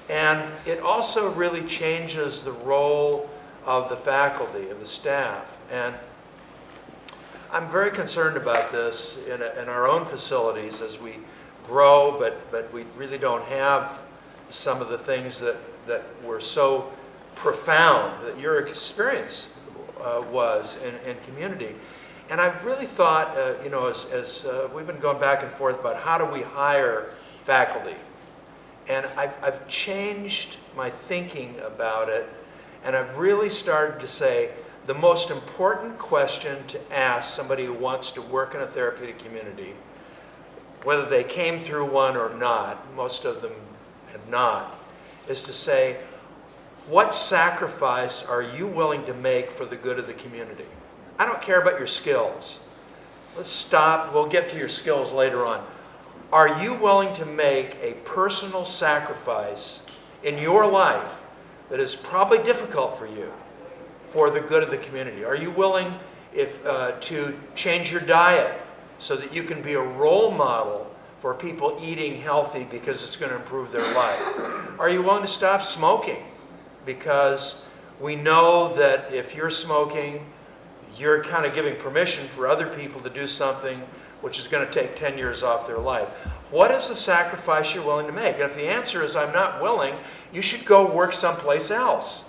And it also really changes the role of the faculty, of the staff. And I'm very concerned about this in our own facilities as we grow, but we really don't have some of the things that were so profound that your experience was in community. And I've really thought, you know, as we've been going back and forth about how do we hire faculty. And I've changed my thinking about it, and I've really started to say the most important question to ask somebody who wants to work in a therapeutic community, whether they came through one or not, most of them have not, is to say, what sacrifice are you willing to make for the good of the community? I don't care about your skills. Let's stop. We'll get to your skills later on. Are you willing to make a personal sacrifice in your life that is probably difficult for you for the good of the community? Are you willing to change your diet so that you can be a role model for people eating healthy because it's going to improve their life? Are you willing to stop smoking? Because we know that if you're smoking, you're kind of giving permission for other people to do something which is going to take 10 years off their life. What is the sacrifice you're willing to make? And if the answer is I'm not willing, you should go work someplace else.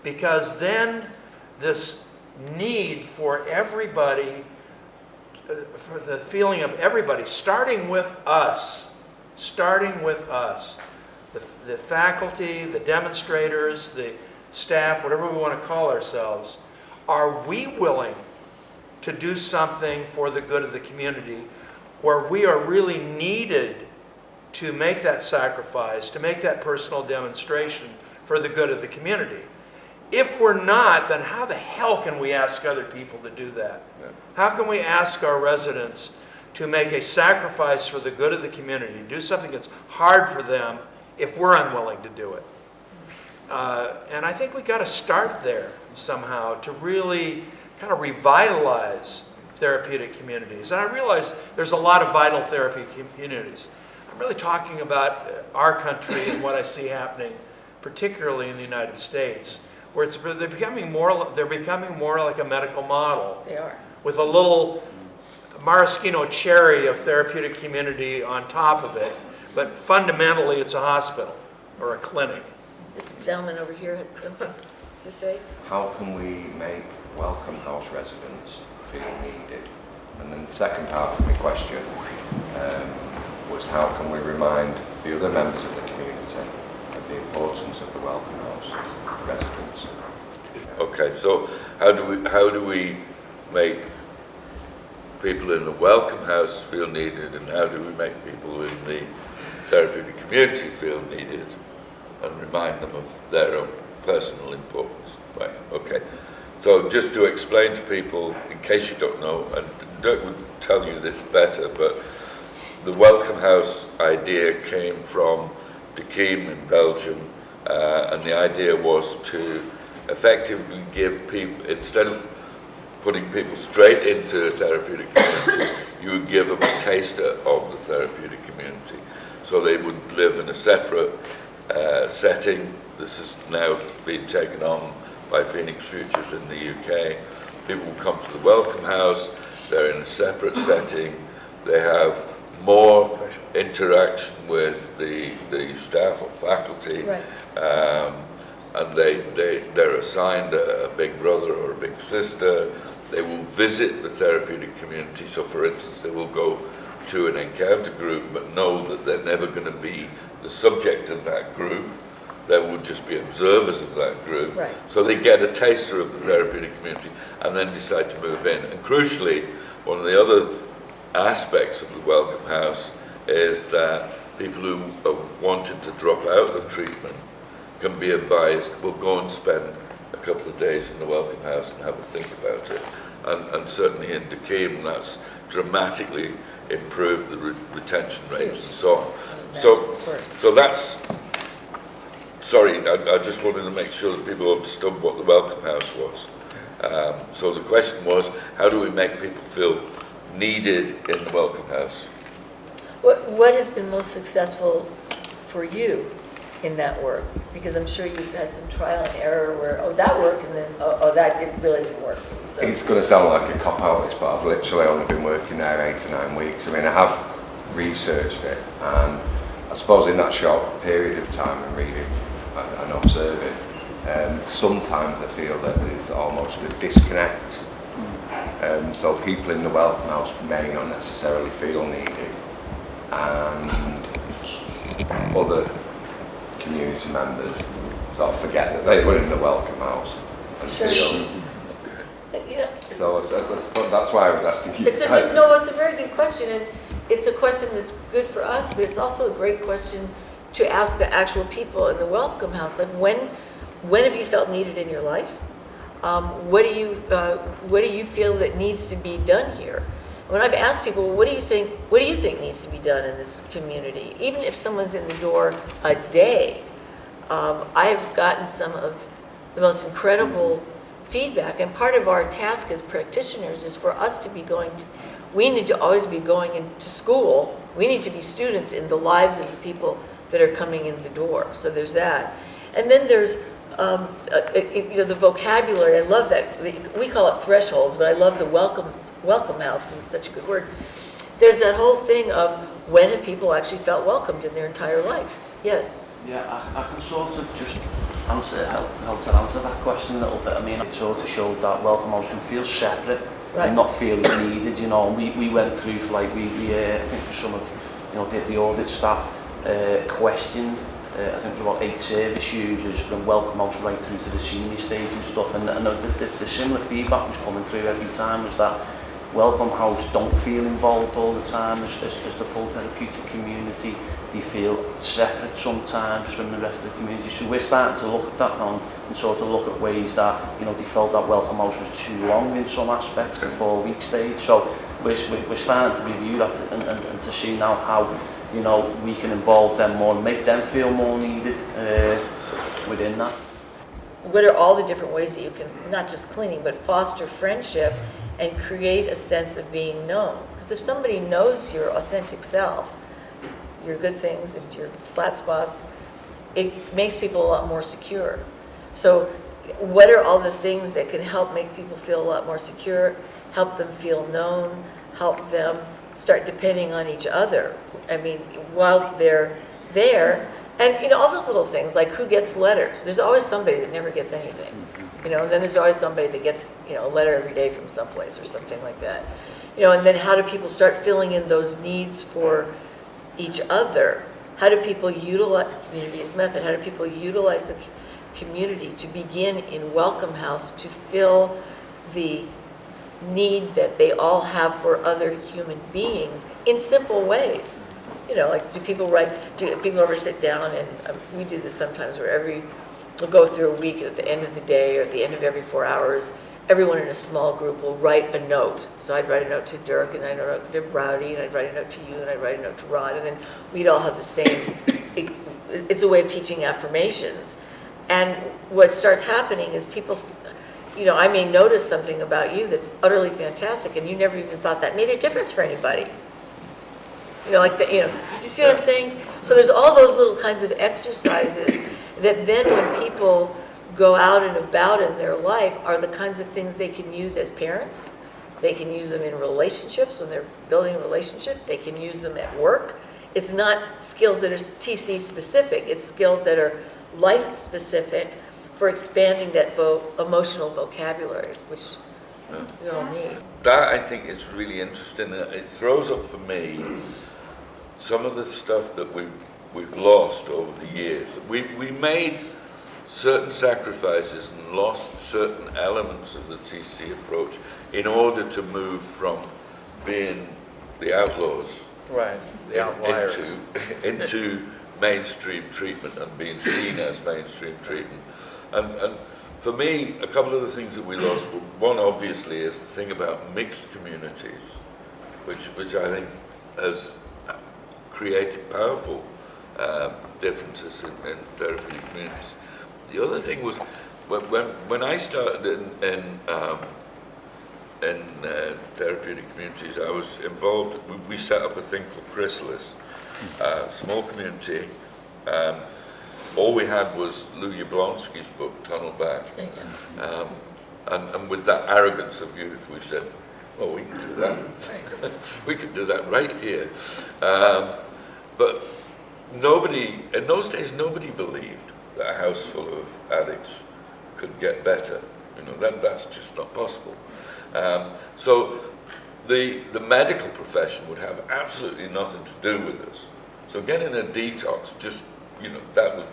Because then this need for everybody, for the feeling of everybody, starting with us, the faculty, the demonstrators, the staff, whatever we want to call ourselves, are we willing to do something for the good of the community where we are really needed to make that sacrifice, to make that personal demonstration for the good of the community? If we're not, then how the hell can we ask other people to do that? Yeah. How can we ask our residents to make a sacrifice for the good of the community, do something that's hard for them if we're unwilling to do it? And I think we've got to start there somehow to really kind of revitalize therapeutic communities. And I realize there's a lot of vital therapy communities. I'm really talking about our country and what I see happening, particularly in the United States, where they're becoming more like a medical model. They are. With a little maraschino cherry of therapeutic community on top of it, but fundamentally it's a hospital or a clinic. This gentleman over here had something to say. How can we make welcome house residents feel needed? And then the second half of my question was how can we remind the other members of the community of the importance of the Welcome House residents? Okay, so how do we make people in the Welcome House feel needed, and how do we make people in the therapeutic community feel needed, and remind them of their own personal importance? Right, okay. So just to explain to people, in case you don't know, and Dirk would tell you this better, but the Welcome House idea came from Deleon in Belgium, and the idea was to effectively give people, instead of putting people straight into a therapeutic community, you would give them a taster of the therapeutic community. So they would live in a separate setting. This has now been taken on by Phoenix Futures in the UK. People will come to the Welcome House, they're in a separate setting, they have more interaction with the staff or faculty, Right. And they're assigned a big brother or a big sister. They will visit the therapeutic community. So for instance, they will go to an encounter group but know that they're never going to be the subject of that group. They will just be observers of that group. Right. So they get a taster of the therapeutic community and then decide to move in. And crucially, one of the other aspects of the Welcome House is that people who are wanted to drop out of treatment can be advised, we'll go and spend a couple of days in the Welcome House and have a think about it. And certainly in Deleon, that's dramatically improved the retention rates and so on. So that's, sorry, I just wanted to make sure that people understood what the Welcome House was. So the question was, how do we make people feel needed in the Welcome House? What has been most successful for you in that work? Because I'm sure you've had some trial and error where, oh, that worked, and then, that really didn't work. So. It's going to sound like a cop-out, but I've literally only been working there 8 to 9 weeks. I mean, I have researched it, and I suppose in that short period of time and reading and observing, sometimes I feel that there's almost a disconnect. So people in the Welcome House may not necessarily feel needed, and other community members sort of forget that they were in the Welcome House and feel. So that's why I was asking you. It's a very good question, and it's a question that's good for us, but it's also a great question to ask the actual people in the Welcome House. Like, when have you felt needed in your life? What do you feel that needs to be done here? When I've asked people, what do you think needs to be done in this community? Even if someone's in the door a day, I've gotten some of the most incredible feedback. And part of our task as practitioners is for us to be we need to always be going into school. We need to be students in the lives of the people that are coming in the door. So there's that. And then there's the vocabulary. I love that. We call it thresholds, but I love the welcome house because it's such a good word. There's that whole thing of when have people actually felt welcomed in their entire life? Yes. Yeah, I can sort of just help to answer that question a little bit. I mean, it sort of showed that Welcome House can feel separate and not feel needed, you know. We went through, I think some of, the audit staff questioned, I think there were about 8 service users from Welcome House right through to the senior stage and stuff, and the similar feedback was coming through every time was that Welcome House don't feel involved all the time as the full therapeutic community. They feel separate sometimes from the rest of the community. So we're starting to look at that now and sort of look at ways that, they felt that Welcome House was too long in some aspects, the 4-week stage. So we're starting to review that and to see now how, we can involve them more and make them feel more needed within that. What are all the different ways that you can, not just cleaning, but foster friendship and create a sense of being known? Because if somebody knows your authentic self, your good things and your flat spots, it makes people a lot more secure. So what are all the things that can help make people feel a lot more secure, help them feel known, help them start depending on each other? I mean, while they're there, and all those little things, like who gets letters? There's always somebody that never gets anything. You know, and then there's always somebody that gets, you know, a letter every day from someplace or something like that. You know, and then how do people start filling in those needs for each other? How do people utilize community's method? How do people utilize the community to begin in Welcome House to fill the need that they all have for other human beings in simple ways? You know, like do people ever sit down and we do this sometimes where we'll go through a week and at the end of the day or at the end of every 4 hours, everyone in a small group will write a note. So I'd write a note to Dirk, and I'd write a note to Rowdy, and I'd write a note to you, and I'd write a note to Rod, and then we'd all have the same, it's a way of teaching affirmations. And what starts happening is people, you know, I may notice something about you that's utterly fantastic, and you never even thought that made a difference for anybody. You know, like, you see what I'm saying? So there's all those little kinds of exercises that then when people go out and about in their life are the kinds of things they can use as parents. They can use them in relationships when they're building a relationship. They can use them at work. It's not skills that are TC specific. It's skills that are life specific for expanding that emotional vocabulary, which we all need. That, I think, is really interesting. It throws up for me some of the stuff that we've lost over the years. We made certain sacrifices and lost certain elements of the TC approach in order to move from being the outlaws Right, the outliers. into mainstream treatment and being seen as mainstream treatment. And for me, a couple of the things that we lost, one obviously is the thing about mixed communities, which I think has created powerful differences in therapeutic communities. The other thing was when I started in therapeutic communities, I was involved. We set up a thing called Chrysalis, a small community. All we had was Lou Yablonsky's book, Tunnel Back. And with that arrogance of youth, we said, well, we can do that. We can do that right here. But nobody, in those days, nobody believed that a house full of addicts could get better. You know, that's just not possible. So the medical profession would have absolutely nothing to do with us. So getting a detox, just, you know, that would,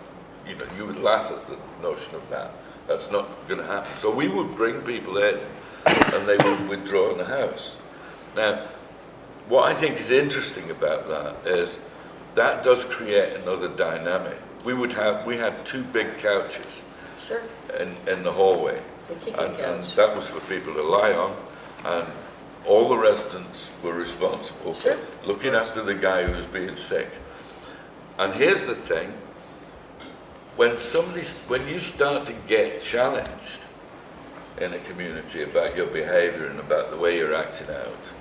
you know, you would laugh at the notion of that. That's not going to happen. So we would bring people in and they would withdraw in the house. Now, what I think is interesting about that is that does create another dynamic. We had 2 big couches Sure. in the hallway. The kicking And couch. that was for people to lie on, and all the residents were responsible Sure. for looking after the guy who was being sick. And here's the thing, when you start to get challenged in a community about your behavior and about the way you're acting out,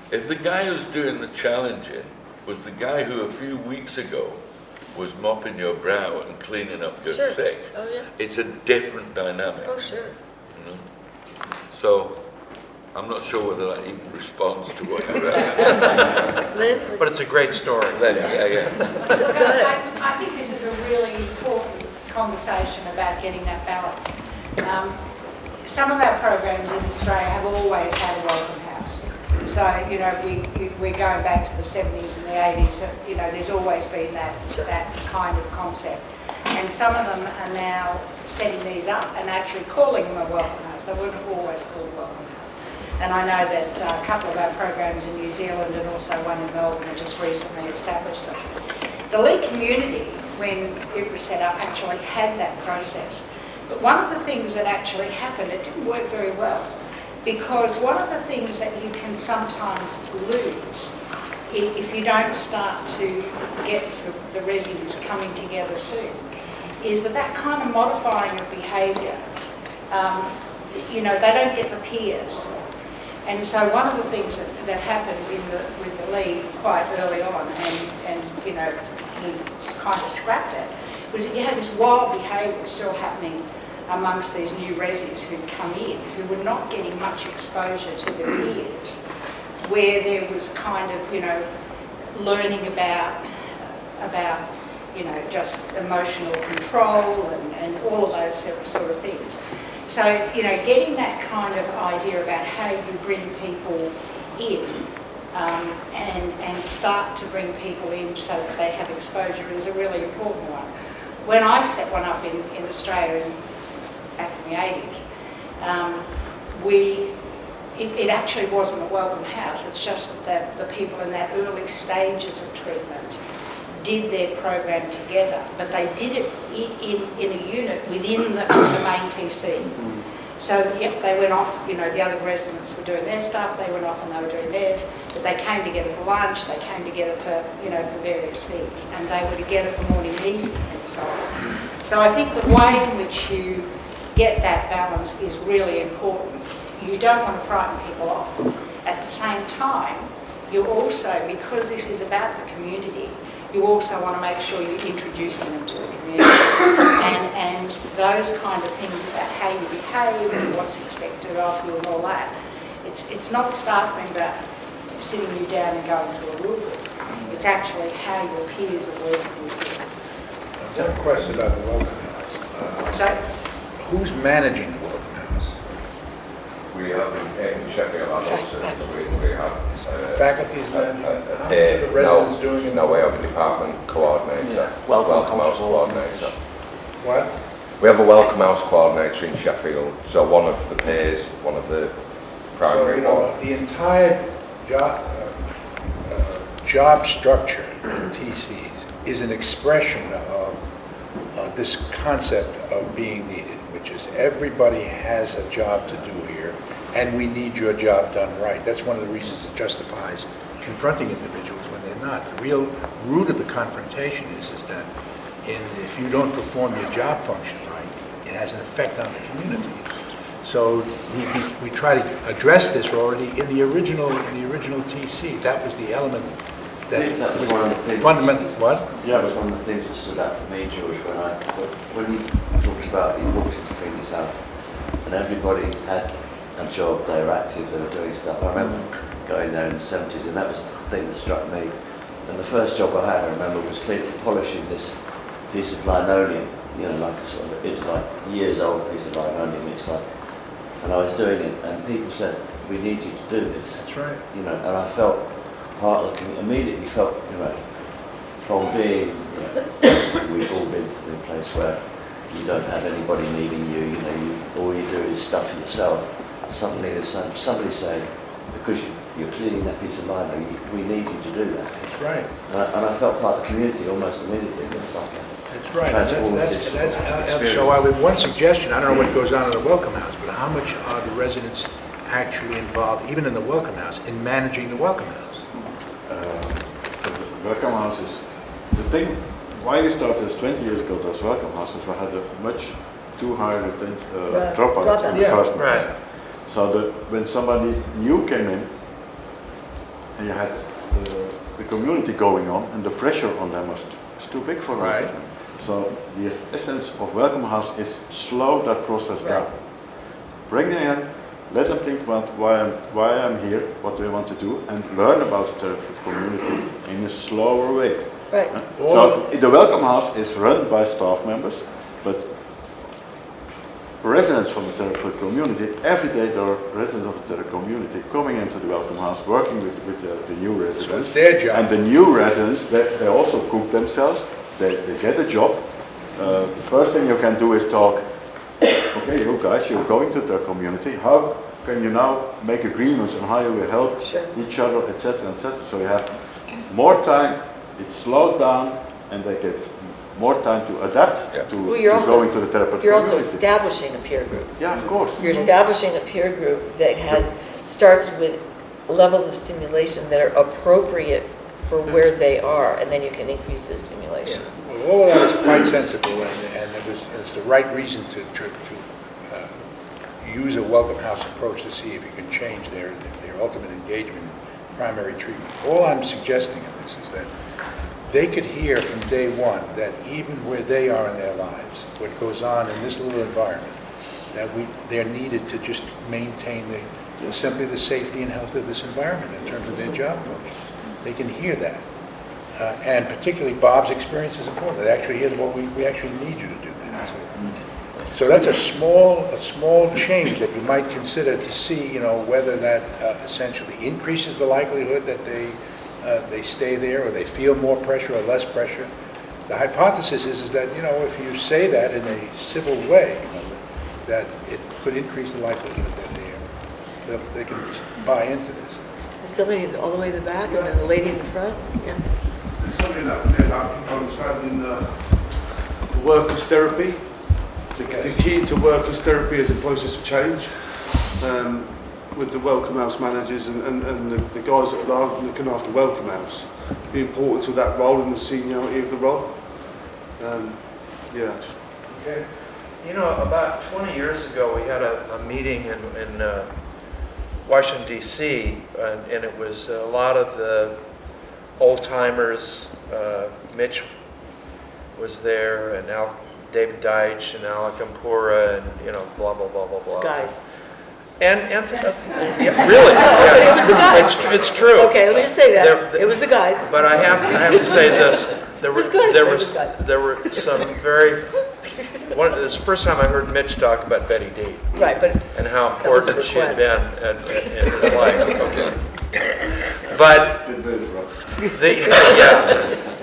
if the guy who's doing the challenging was the guy who a few weeks ago was mopping your brow and cleaning up your Sure. sick, Oh, yeah. it's a different dynamic. Oh, sure. You know? So I'm not sure whether that even responds to what you're asking. Lynn? But it's a great story. Yeah. Go ahead. I think this is a really important conversation about getting that balance. Some of our programs in Australia have always had a welcome house. So, you know, we're going back to the 70s and the 80s, you know, there's always been that kind of concept. And some of them are now setting these up and actually calling them a welcome house. They weren't always called a welcome house. And I know that a couple of our programs in New Zealand and also one in Melbourne have just recently established them. The Lee community, when it was set up, actually had that process. But one of the things that actually happened, it didn't work very well. Because one of the things that you can sometimes lose if you don't start to get the residents coming together soon is that kind of modifying of behaviour, you know, they don't get the peers. And so one of the things that happened with the League quite early on, and you know, he kind of scrapped it, was that you had this wild behaviour still happening amongst these new residents who'd come in, who were not getting much exposure to their peers, where there was kind of, you know, learning about you know, just emotional control and all of those sort of things. So, you know, getting that kind of idea about how you bring people in and start to bring people in so that they have exposure is a really important one. When I set one up in Australia back in the 80s, it actually wasn't a welcome house. It's just that the people in that early stages of treatment did their program together, but they did it in a unit within the main TC. So, yep, they went off, you know, the other residents were doing their stuff, they went off and they were doing theirs, but they came together for lunch, they came together for, you know, for various things, and they were together for morning meeting and so on. So I think the way in which you get that balance is really important. You don't want to frighten people off. At the same time, you also, because this is about the community, you also want to make sure you're introducing them to the community. And those kind of things about how you behave and what's expected of you and all that. It's not a staff member sitting you down and going through a rule book. It's actually how your peers are working with you. I've got a question about the welcome house. So, Who's managing the welcome house? We have in Sheffield adults, we have Faculty's managing? How much are the residents doing in the we have a department coordinator, welcome house coordinator. What? We have a welcome house coordinator in Sheffield, so one of the peers, one of the So, primary you know, ones. the entire job structure in TCs is an expression of this concept of being needed, which is everybody has a job to do here, and we need your job done right. That's one of the reasons it justifies confronting individuals when they're not. The real root of the confrontation is that if you don't perform your job function right, it has an effect on the community. So we try to address this already in the original TC. That was the element I think that was one of the things. fundamental. What? Yeah, it was one of the things that stood out for me, George, when you talked about you walked into Phoenix House and everybody had a job, they were active, they were doing stuff. I remember going there in the 70s, and that was the thing that struck me. And the first job I had, I remember, was polishing this piece of linoleum, you know, like a sort of, it was like years old piece of linoleum, it's like, and I was doing it, and people said, we need you to do this. That's right. You know, and I felt part of the community, immediately felt, you know, from being, you know, we've all been to the place where you don't have anybody needing you, you know, all you do is stuff yourself. Suddenly there's somebody saying, because you're cleaning that piece of lino, we need you to do that. That's right. And I felt part of the community almost immediately. It was like That's right. transformative So I would, one suggestion, I don't know what goes on in the welcome house, but how much are the residents actually involved, even in the welcome house, in managing the welcome house? The welcome houses, the thing, why we started this 20 years ago, those welcome houses, we had a much too high dropout in the first place. Right. So when somebody new came in, and you had the community going on, and the pressure on them was too big for Right. them. So the essence of welcome house is slow that process down. Bring them in, let them think about why I'm here, what do I want to do, and learn about the community in a slower way. Right. So the welcome house is run by staff members, but residents from the therapeutic community, every day there are residents of the community coming into the welcome house, working with the new residents. So it's their job. And the new residents, they also cook themselves, they get a job. The first thing you can do is talk, okay, you guys, you're going to the community, how can you now make agreements on how you will help each other, etc., etc. So you have more time, it's slowed down, and they get more time to adapt to going to the therapeutic You're community. also establishing a peer group. Yeah, of course. You're establishing a peer group that starts with levels of stimulation that are appropriate for where they are, and then you can increase the stimulation. Well, all of that is quite sensible, and it's the right reason to use a welcome house approach to see if you can change their ultimate engagement in primary treatment. All I'm suggesting in this is that they could hear from day one that even where they are in their lives, what goes on in this little environment, that they're needed to just maintain simply the safety and health of this environment in terms of their job functions. They can hear that. And particularly Bob's experience is important. They actually hear, well, we actually need you to do that. So So that's a small change that you might consider to see, whether that essentially increases the likelihood that they stay there, or they feel more pressure or less pressure. The hypothesis is that, if you say that in a civil way, that it could increase the likelihood that they can buy into this. There's somebody all the way in the back, and then the lady in the front. Yeah. There's something about people understanding the workers' therapy. The key to workers' therapy is a process of change. With the Welcome House managers and the guys that are looking after Welcome House, the importance of that role and the seniority of the role. Okay. About 20 years ago, we had a meeting in Washington, D.C., and it was a lot of the old-timers. Mitch was there, and David Deitch, and Alec Ampura, and, blah, blah, blah, blah, blah. Guys. And yeah, really, But it was the guys. it's true. Okay, let me just say that. It was the guys. But I have to say this. There It was good, but it was guys. There were some very. It was the first time I heard Mitch talk about Betty D. Right, but And how that was a important she had request. been in his life. Okay. But Good move, Rob.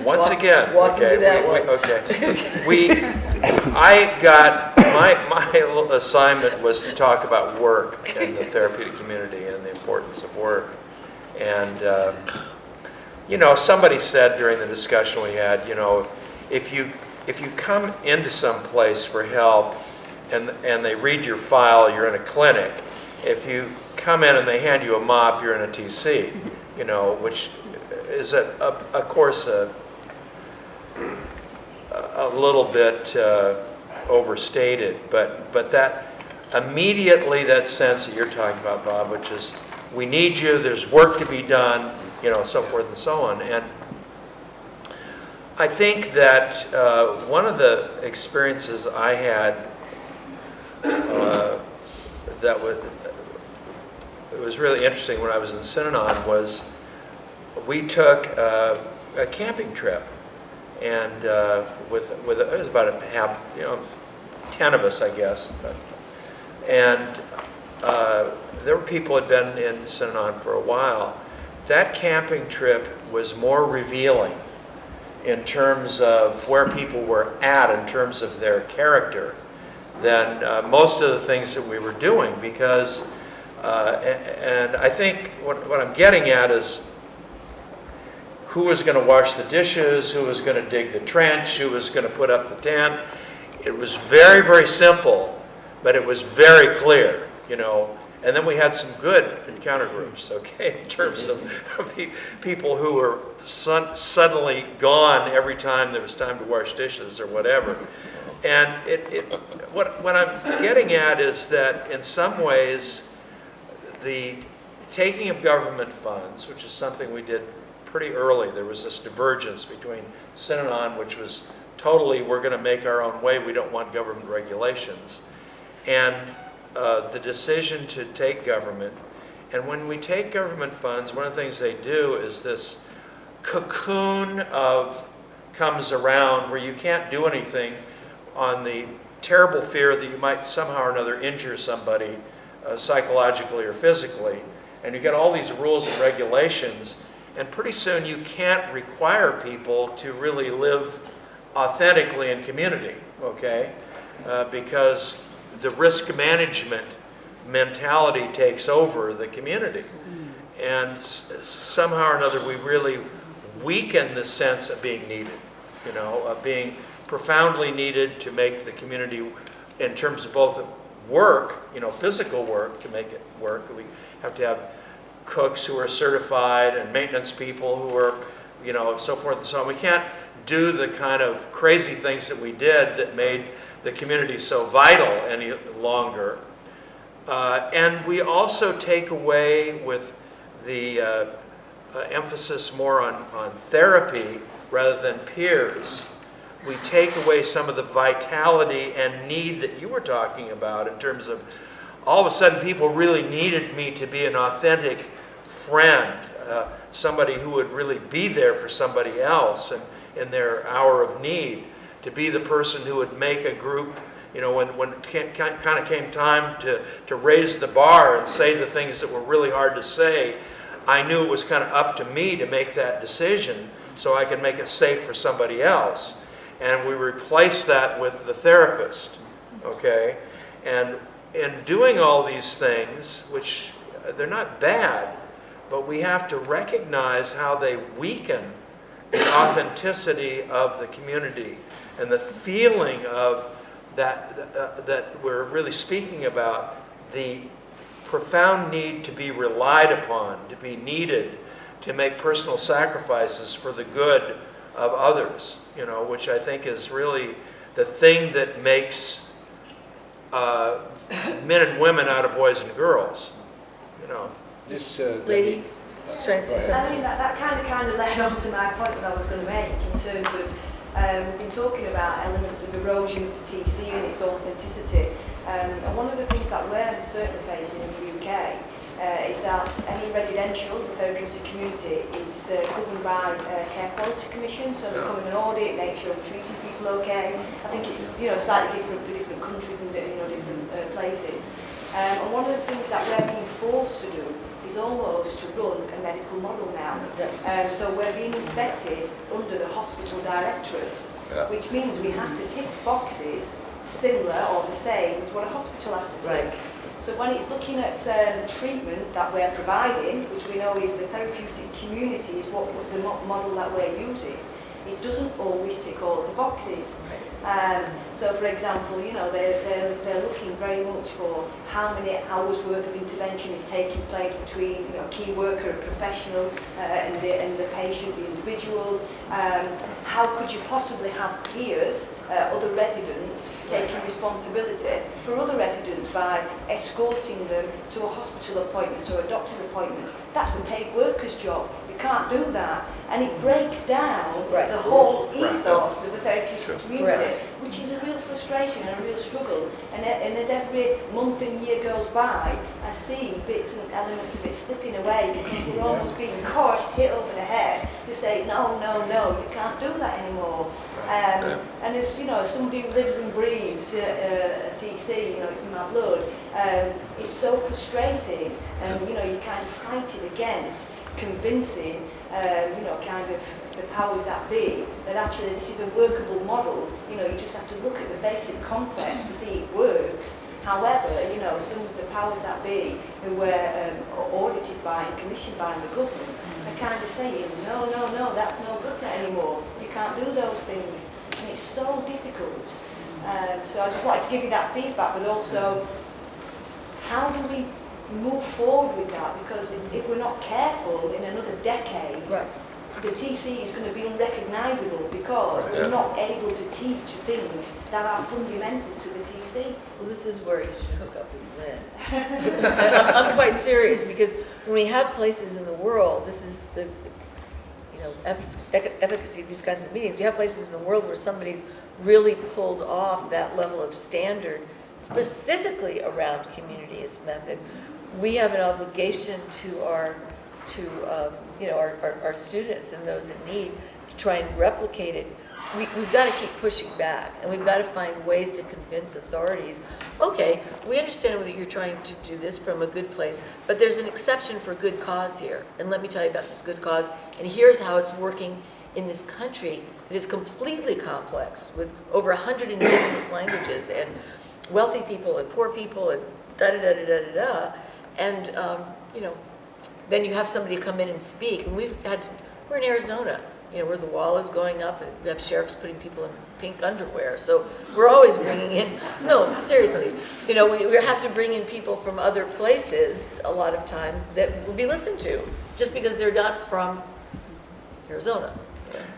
once again, walk okay, into that I got my assignment was to talk about work in the therapeutic community and the importance of work. And somebody said during the discussion we had, if you come into some place for help and they read your file, you're in a clinic. If you come in and they hand you a mop, you're in a TC, which is of course a little bit overstated, but that immediately that sense that you're talking about, Bob, which is we need you, there's work to be done, so forth and so on. And I think that one of the experiences I had that was really interesting when I was in Synanon was we took a camping trip, and with it was about a half, 10 of us, I guess, and there were people who had been in Synanon for a while. That camping trip was more revealing in terms of where people were at in terms of their character than most of the things that we were doing, because and I think what I'm getting at is who was going to wash the dishes, who was going to dig the trench, who was going to put up the tent. It was very, very simple, but it was very clear, And then we had some good encounter groups, okay, in terms of people who were suddenly gone every time there was time to wash dishes or whatever. And what I'm getting at is that in some ways, the taking of government funds, which is something we did pretty early, there was this divergence between Synanon, which was totally, we're going to make our own way, we don't want government regulations, and the decision to take government. And when we take government funds, one of the things they do is this cocoon comes around where you can't do anything on the terrible fear that you might somehow or another injure somebody psychologically or physically. And you get all these rules and regulations, and pretty soon you can't require people to really live authentically in community, okay? Because the risk management mentality takes over the community. And somehow or another we really weaken the sense of being needed, of being profoundly needed to make the community, in terms of both work, physical work to make it work. We have to have cooks who are certified and maintenance people who are, so forth and so on. We can't do the kind of crazy things that we did that made the community so vital any longer. And we also take away, with the emphasis more on therapy rather than peers, we take away some of the vitality and need that you were talking about, in terms of all of a sudden people really needed me to be an authentic friend, somebody who would really be there for somebody else and in their hour of need, to be the person who would make a group, You know, when it kind of came time to raise the bar and say the things that were really hard to say, I knew it was kind of up to me to make that decision so I could make it safe for somebody else. And we replaced that with the therapist, okay? And in doing all these things, which they're not bad, but we have to recognize how they weaken the authenticity of the community and the feeling of that we're really speaking about, the profound need to be relied upon, to be needed, to make personal sacrifices for the good of others, you know, which I think is really the thing that makes men and women out of boys and girls, you know. This Lady, she's trying to say something. I mean, that kind of led on to my point that I was going to make in terms of, we've been talking about elements of erosion of the TC and its authenticity. And one of the things that we're certainly facing in the UK is that any residential therapeutic community is governed by Care Quality Commission, so they come in an audit, make sure we're treating people okay. I think it's, you know, slightly different for different countries and, you know, different places. And one of the things that we're being forced to do is almost to run a medical model now. So we're being inspected under the hospital directorate, which means we have to tick boxes similar or the same as what a hospital has to tick. Right. So when it's looking at treatment that we're providing, which we know is the therapeutic community is what the model that we're using, it doesn't always tick all the boxes. So for example, you know, they're looking very much for how many hours worth of intervention is taking place between, you know, key worker and professional and the patient, the individual. How could you possibly have peers, other residents, taking responsibility for other residents by escorting them to a hospital appointment or a doctor's appointment? That's a paid worker's job. You can't do that. And it breaks down the whole ethos of the therapeutic community, which is a real frustration and a real struggle. And as every month and year goes by, I see bits and elements of it slipping away because we're almost being hit over the head to say, no, no, no, you can't do that anymore. And as, you know, as somebody who lives and breathes a TC, you know, it's in my blood, it's so frustrating, and, you know, you're kind of fighting against convincing, you know, kind of the powers that be, that actually this is a workable model. You know, you just have to look at the basic concepts to see it works. However, you know, some of the powers that be who were audited by and commissioned by the government are kind of saying, no, no, no, that's no good anymore. You can't do those things. And it's so difficult. So I just wanted to give you that feedback, but also, how do we move forward with that? Because if we're not careful, in another decade, the TC is going to be unrecognisable because we're not able to teach things that are fundamental to the TC. Well, this is where you should hook up with Lynn. I'm quite serious, because when we have places in the world, this is the, you know, efficacy of these kinds of meetings. You have places in the world where somebody's really pulled off that level of standard, specifically around community as method. We have an obligation to our students and those in need to try and replicate it. We've got to keep pushing back, and we've got to find ways to convince authorities, okay, we understand that you're trying to do this from a good place, but there's an exception for good cause here, and let me tell you about this good cause, and here's how it's working in this country that is completely complex, with over 100 indigenous languages, and wealthy people and poor people, and da-da-da-da-da-da-da, and, you know, then you have somebody come in and speak, and we're in Arizona, you know, where the wall is going up, and we have sheriffs putting people in pink underwear, so we're always bringing in, no, seriously, you know, we have to bring in people from other places, a lot of times, that will be listened to, just because they're not from Arizona.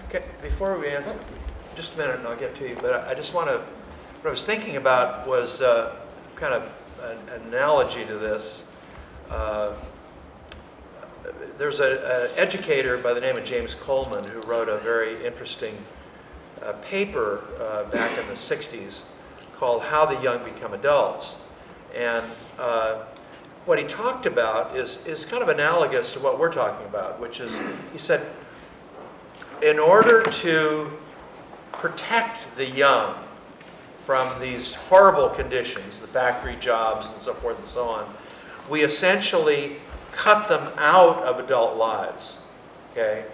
Okay, before we answer, just a minute and I'll get to you, but I just want to, what I was thinking about was kind of an analogy to this. There's an educator by the name of James Coleman who wrote a very interesting paper back in the 60s called How the Young Become Adults. And what he talked about is kind of analogous to what we're talking about, which is, he said, in order to protect the young from these horrible conditions, the factory jobs and so forth and so on, we essentially cut them out of adult lives, okay?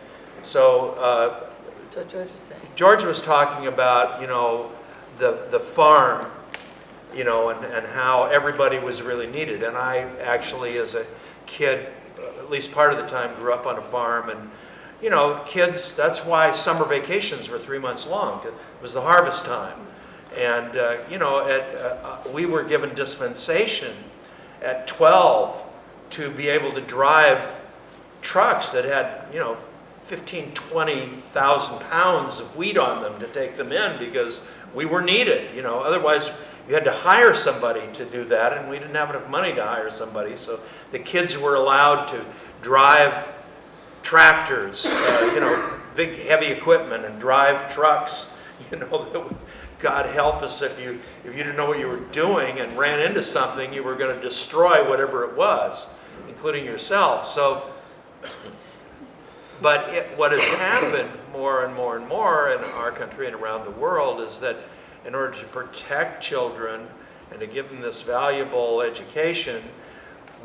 So what George was saying. George was talking about, you know, the farm, you know, and how everybody was really needed. And I actually, as a kid, at least part of the time, grew up on a farm. And, you know, kids, that's why summer vacations were 3 months long. It was the harvest time. And, you know, we were given dispensation at 12 to be able to drive trucks that had, you know, 15, 20,000 pounds of wheat on them to take them in because we were needed, you know. Otherwise, you had to hire somebody to do that, and we didn't have enough money to hire somebody. So the kids were allowed to drive tractors, you know, big heavy equipment, and drive trucks, you know. That would, God help us if you didn't know what you were doing and ran into something, you were going to destroy whatever it was, including yourself. So, but what has happened more and more and more in our country and around the world is that in order to protect children and to give them this valuable education,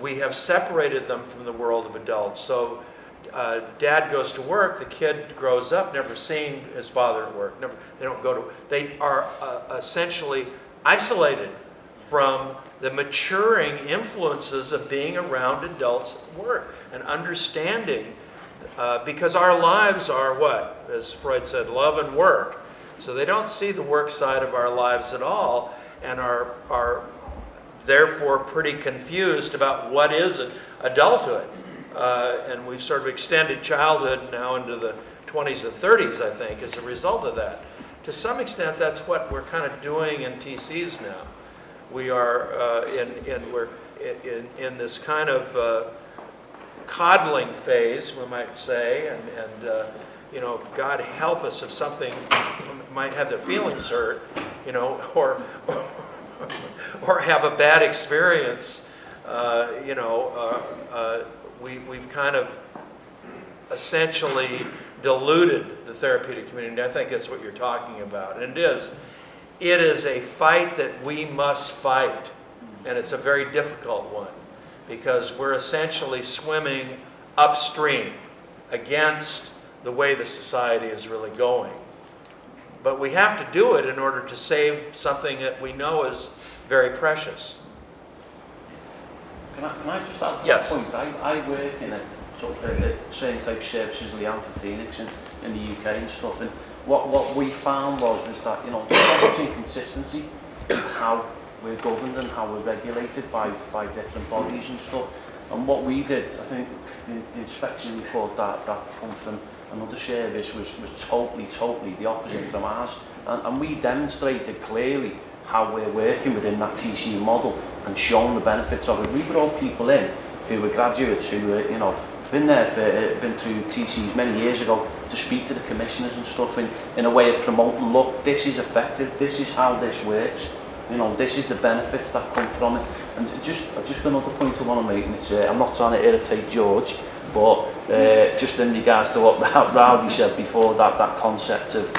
we have separated them from the world of adults. So dad goes to work, the kid grows up, never seen his father at work. They are essentially isolated from the maturing influences of being around adults at work and understanding, because our lives are what? As Freud said, love and work. So they don't see the work side of our lives at all and are therefore pretty confused about what is adulthood. And we've sort of extended childhood now into the 20s and 30s, I think, as a result of that. To some extent, that's what we're kind of doing in TCs now. We are we're in this kind of coddling phase, we might say, and you know, God help us if something might have their feelings hurt, you know, or have a bad experience, you know. We've kind of essentially diluted the therapeutic community. I think that's what you're talking about. And it is a fight that we must fight. And it's a very difficult one because we're essentially swimming upstream against the way the society is really going. But we have to do it in order to save something that we know is very precious. Can I just add to Yes. that point? I work in a sort of the same type of services Leanne for Phoenix in the UK and stuff, and what we found was that, you know, there's not much inconsistency with how we're governed and how we're regulated by different bodies and stuff. And what we did, I think the inspection report that come from another service was totally the opposite from ours, and we demonstrated clearly how we're working within that TC model and shown the benefits of it. We brought people in who were graduates who were, you know, been through TCs many years ago to speak to the commissioners and stuff in a way of promoting, look, this is effective, this is how this works, you know, this is the benefits that come from it. And just another point I want to make, and it's, I'm not trying to irritate George, but just in regards to what Rowdy said before, that concept of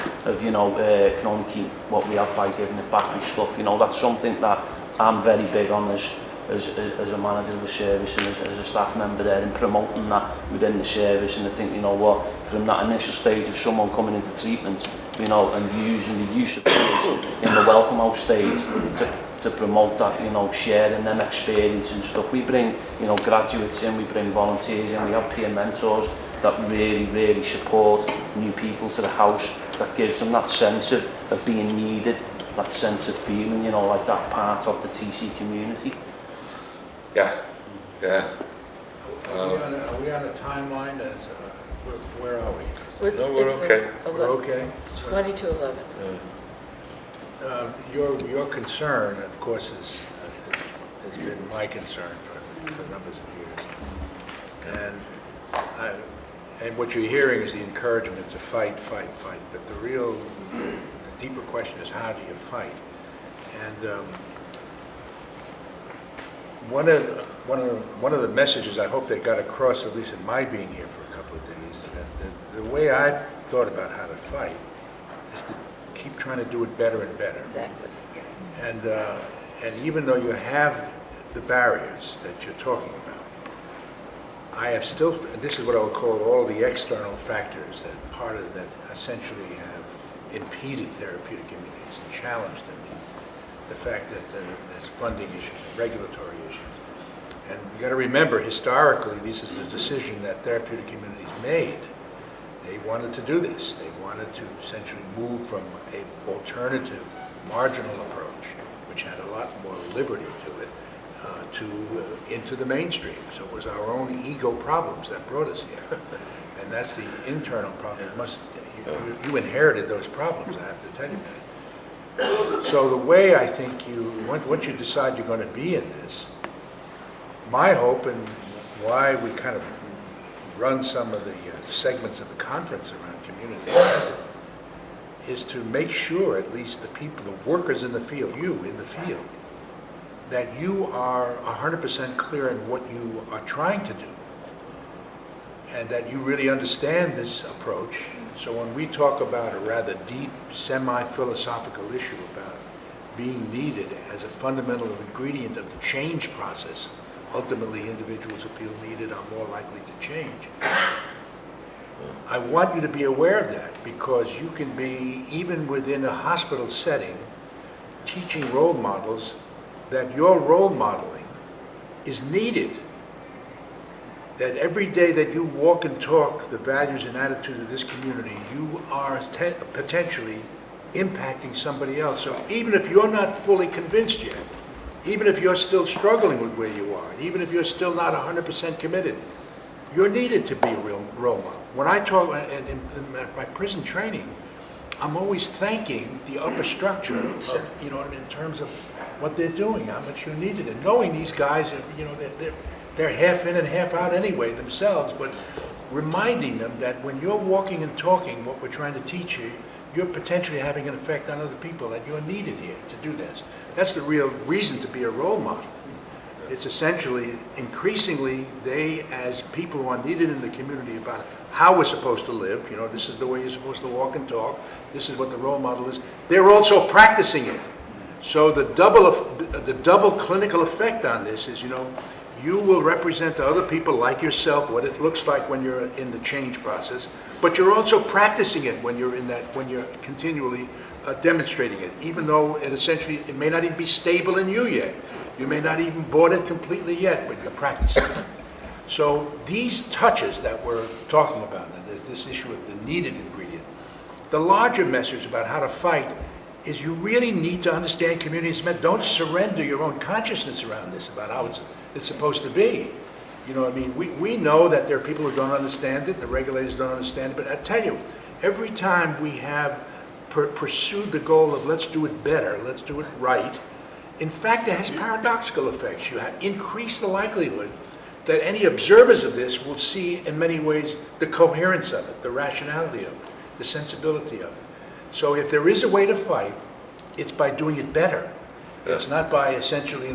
you know, can only keep what we have by giving it back and stuff, you know, that's something that I'm very big on as a manager of the service and as a staff member there, in promoting that within the service. And I think, you know what, from that initial stage of someone coming into treatment, you know, and using the use of tools in the welcome out stage to promote that, you know, sharing them experience and stuff. We bring, you know, graduates in, we bring volunteers in, we have peer mentors that really support new people to the house, that gives them that sense of being needed, that sense of feeling, you know, like that part of the TC community. Yeah. Are we on a timeline? Where are we? No, we're okay. We're okay? 20 to 11. Your concern, of course, has been my concern for numbers of years. And what you're hearing is the encouragement to fight. But the deeper question is, how do you fight? And one of the messages I hope that got across, at least in my being here for a couple of days, is that the way I've thought about how to fight is to keep trying to do it better and better. Exactly. And even though you have the barriers that you're talking about, I have still, this is what I would call all the external factors that essentially have impeded therapeutic communities and challenged them. The fact that there's funding issues and regulatory issues. And you got to remember, historically, this is the decision that therapeutic communities made. They wanted to do this. They wanted to essentially move from an alternative, marginal approach, which had a lot more liberty to it, into the mainstream. So it was our own ego problems that brought us here. And that's the internal problem. You inherited those problems, I have to tell you that. So the way I think once you decide you're going to be in this, my hope and why we kind of run some of the segments of the conference around community is to make sure at least the people, the workers in the field, you in the field, that you are 100% clear in what you are trying to do and that you really understand this approach. So when we talk about a rather deep, semi-philosophical issue about being needed as a fundamental ingredient of the change process, ultimately individuals who feel needed are more likely to change. I want you to be aware of that because you can be, even within a hospital setting, teaching role models that your role modeling is needed. That every day that you walk and talk the values and attitudes of this community, you are potentially impacting somebody else. So even if you're not fully convinced yet, even if you're still struggling with where you are, even if you're still not 100% committed, you're needed to be a real role model. When I talk in my prison training, I'm always thanking the upper structure, of, in terms of what they're doing, how much you needed it. Knowing these guys, they're half in and half out anyway themselves, but reminding them that when you're walking and talking what we're trying to teach you, you're potentially having an effect on other people, that you're needed here to do this. That's the real reason to be a role model. It's essentially, increasingly, they, as people who are needed in the community about how we're supposed to live, this is the way you're supposed to walk and talk, this is what the role model is, they're also practicing it. So the double clinical effect on this is, you will represent to other people like yourself what it looks like when you're in the change process, but you're also practicing it when you're continually demonstrating it, even though it may not even be stable in you yet. You may not even bought it completely yet, but you're practicing it. So these touches that we're talking about, this issue of the needed ingredient, the larger message about how to fight is you really need to understand community is meant. Don't surrender your own consciousness around this, about how it's supposed to be. We know that there are people who don't understand it, the regulators don't understand it, but I tell you, every time we have pursued the goal of let's do it better, let's do it right, in fact, it has paradoxical effects. You have increased the likelihood that any observers of this will see in many ways the coherence of it, the rationality of it, the sensibility of it. So if there is a way to fight, it's by doing it better. Yeah. It's not by essentially,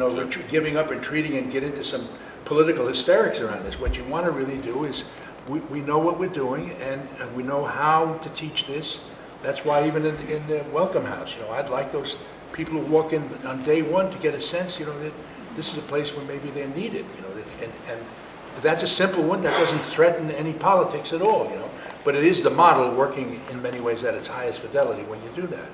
giving up, retreating, and get into some political hysterics around this. What you want to really do is, we know what we're doing, and we know how to teach this. That's why even in the Welcome House, I'd like those people who walk in on day one to get a sense, that this is a place where maybe they're needed, and that's a simple one that doesn't threaten any politics at all, but it is the model working in many ways at its highest fidelity when you do that.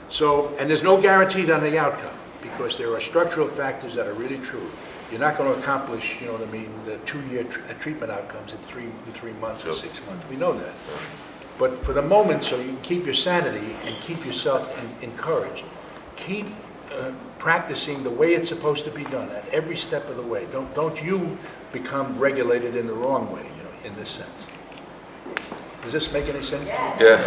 So, and there's no guarantee on the outcome, because there are structural factors that are really true. You're not going to accomplish, the 2-year treatment outcomes in three months or 6 months. We know that. But for the moment, so you can keep your sanity and keep yourself encouraged, keep practicing the way it's supposed to be done at every step of the way. Don't you become regulated in the wrong way, in this sense. Does this make any sense to you? Yeah.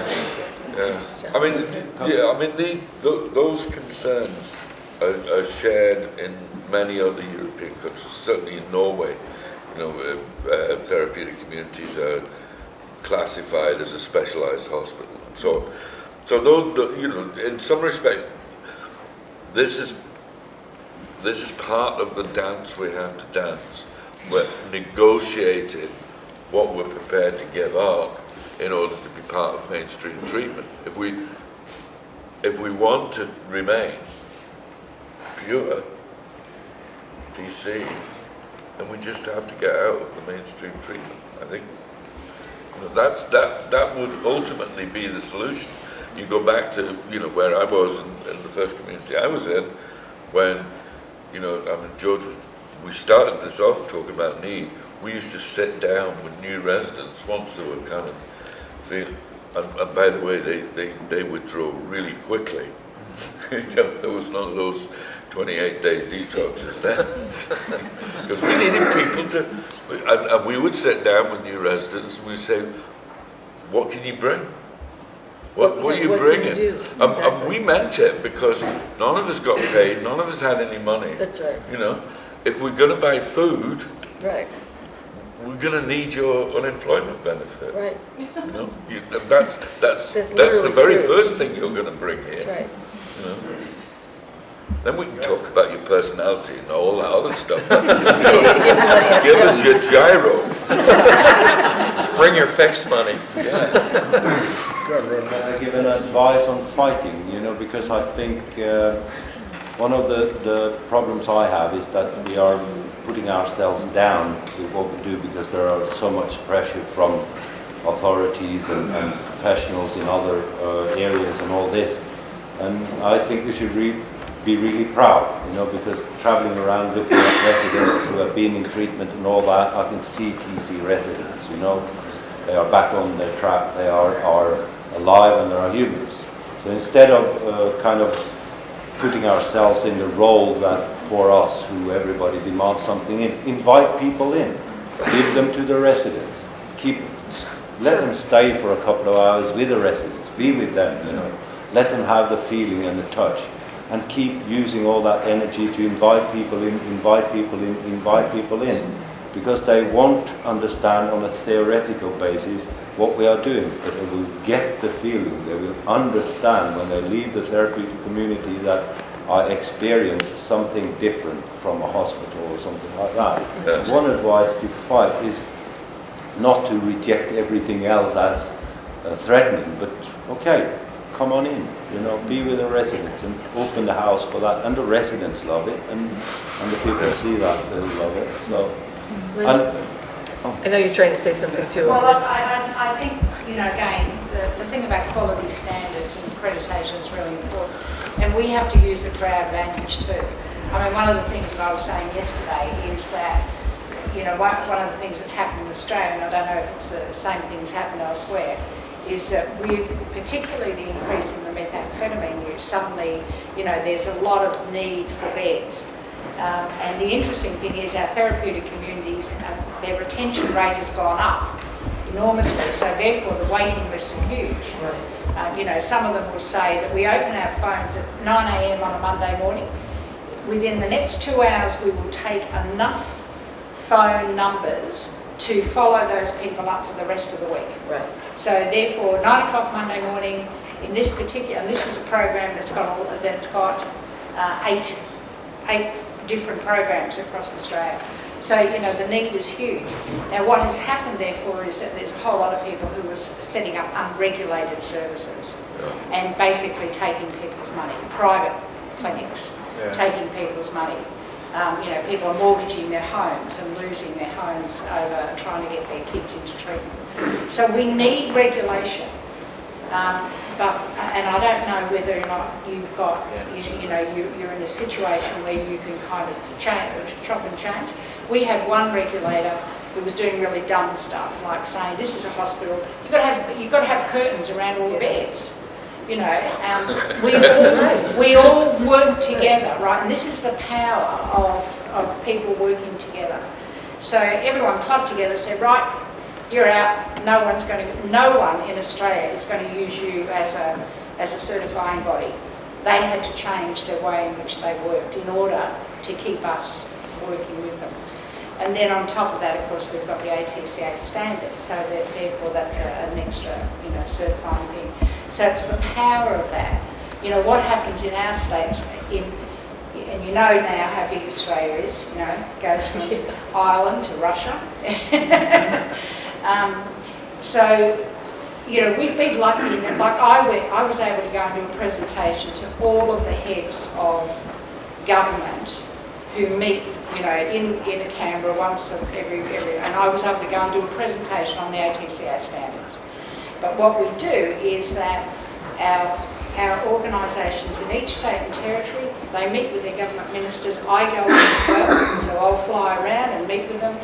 Those concerns are shared in many other European countries, certainly in Norway. Therapeutic communities are classified as a specialized hospital and so on. So those, in some respects, this is part of the dance we have to dance. We're negotiating what we're prepared to give up in order to be part of mainstream treatment. If we want to remain cure DC, then we just have to get out of the mainstream treatment. I think that would ultimately be the solution. You go back to where I was in the first community I was in, when George we started this off talking about need. We used to sit down with new residents once they were kind of feeling, and by the way, they withdraw really quickly. There was none of those 28-day detoxes then. Because we needed people to, and we would sit down with new residents and we'd say, what can you bring? What are you bringing? Can you do? Exactly. And we meant it, because none of us got paid, none of us had any money. That's right. If we're going to buy food, Right. we're going to need your unemployment benefit. Right. That's the very first thing you're going to bring here. That's right. Then we can talk about your personality and all that other stuff. Give Give us your gyro. Bring your fixed money. Can I give an advice on fighting? Because I think one of the problems I have is that we are putting ourselves down with what we do, because there are so much pressure from authorities and professionals in other areas and all this. And I think we should be really proud, because traveling around looking at residents who have been in treatment and all that, I can see TC residents, they are back on their track, they are alive and they are humans. So instead of kind of putting ourselves in the role that for us, who everybody demands something in, invite people in, give them to the residents, let them stay for a couple of hours with the residents, be with them, let them have the feeling and the touch, and keep using all that energy to invite people in, because they won't understand on a theoretical basis what we are doing, but they will get the feeling, they will understand when they leave the therapeutic community that I experienced something different from a hospital or something like that. Yes. One advice to fight is not to reject everything else as threatening, but okay, come on in, be with the residents and open the house for that. And the residents love it, and the people see that, they love it. So, I know you're trying to say something too. Well, I think, again, the thing about quality standards and accreditation is really important. And we have to use it for our advantage too. I mean, one of the things that I was saying yesterday is that, one of the things that's happened in Australia, and I don't know if it's the same thing that's happened elsewhere, is that with particularly the increase in the methamphetamine use, suddenly, there's a lot of need for beds. And the interesting thing is our therapeutic communities, their retention rate has gone up enormously, so therefore the waiting lists are huge. Some of them will say that we open our phones at 9 a.m. on a Monday morning. Within the next 2 hours we will take enough phone numbers to follow those people up for the rest of the week. Right. So therefore, 9 o'clock Monday morning, in this particular, and this is a program that's got eight different programs across Australia. So, the need is huge. Now, what has happened, therefore, is that there's a whole lot of people who are setting up unregulated services and basically taking people's money, private clinics, taking people's money. People are mortgaging their homes and losing their homes over trying to get their kids into treatment. So we need regulation. And I don't know whether or not you've got, you're in a situation where you can kind of chop and change. We had one regulator who was doing really dumb stuff, like saying, this is a hospital, you've got to have curtains around all the beds. We all work together, right? And this is the power of people working together. So everyone clubbed together, said, right, you're out. No one in Australia is going to use you as a certifying body. They had to change the way in which they worked in order to keep us working with them. And then on top of that, of course, we've got the ATCA standard, so that therefore that's an extra, certifying thing. So it's the power of that. What happens in our states, and now how big Australia is, goes from Ireland to Russia. We've been lucky in that, I was able to go and do a presentation to all of the heads of government who meet, you know, in Canberra once every, and I was able to go and do a presentation on the ATCA standards. But what we do is that our organisations in each state and territory, they meet with their government ministers. I go in as well, so I'll fly around and meet with them,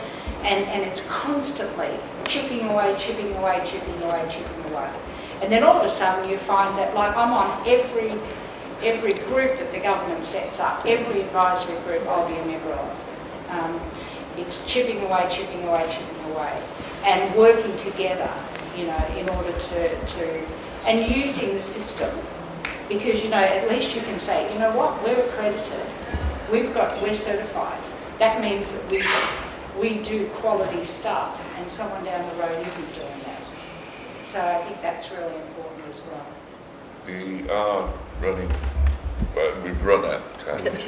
and it's constantly chipping away, chipping away, chipping away, chipping away. And then all of a sudden you find that, like, I'm on every group that the government sets up, every advisory group I'll be a member of. It's chipping away, chipping away, chipping away, and working together, you know, in order to and using the system, because, you know, at least you can say, you know what, we're accredited, we're certified. That means that we do quality stuff, and someone down the road isn't doing that. So I think that's really important as well. We are running, well, we've run out of time. It's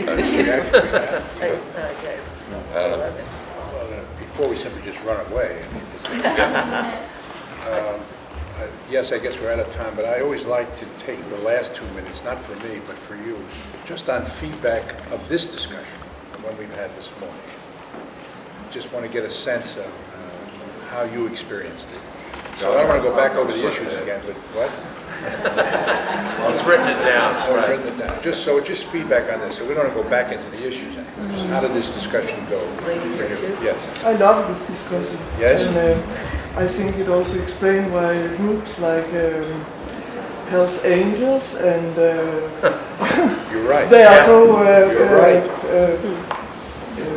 11. Well, before we simply just run away, I mean, this yes, I guess we're out of time, but I always like to take the last 2 minutes, not for me, but for you, just on feedback of this discussion, the one we've had this morning. Just want to get a sense of how you experienced it. So I don't want to go back over the issues again, but what? He's written it down. Oh, he's written it down. Just feedback on this, so we don't want to go back into the issues anymore. Just how did this discussion go for you? Yes. I love this discussion. Yes? And I think it also explains why groups like Hells Angels and You're right. they are so You're right.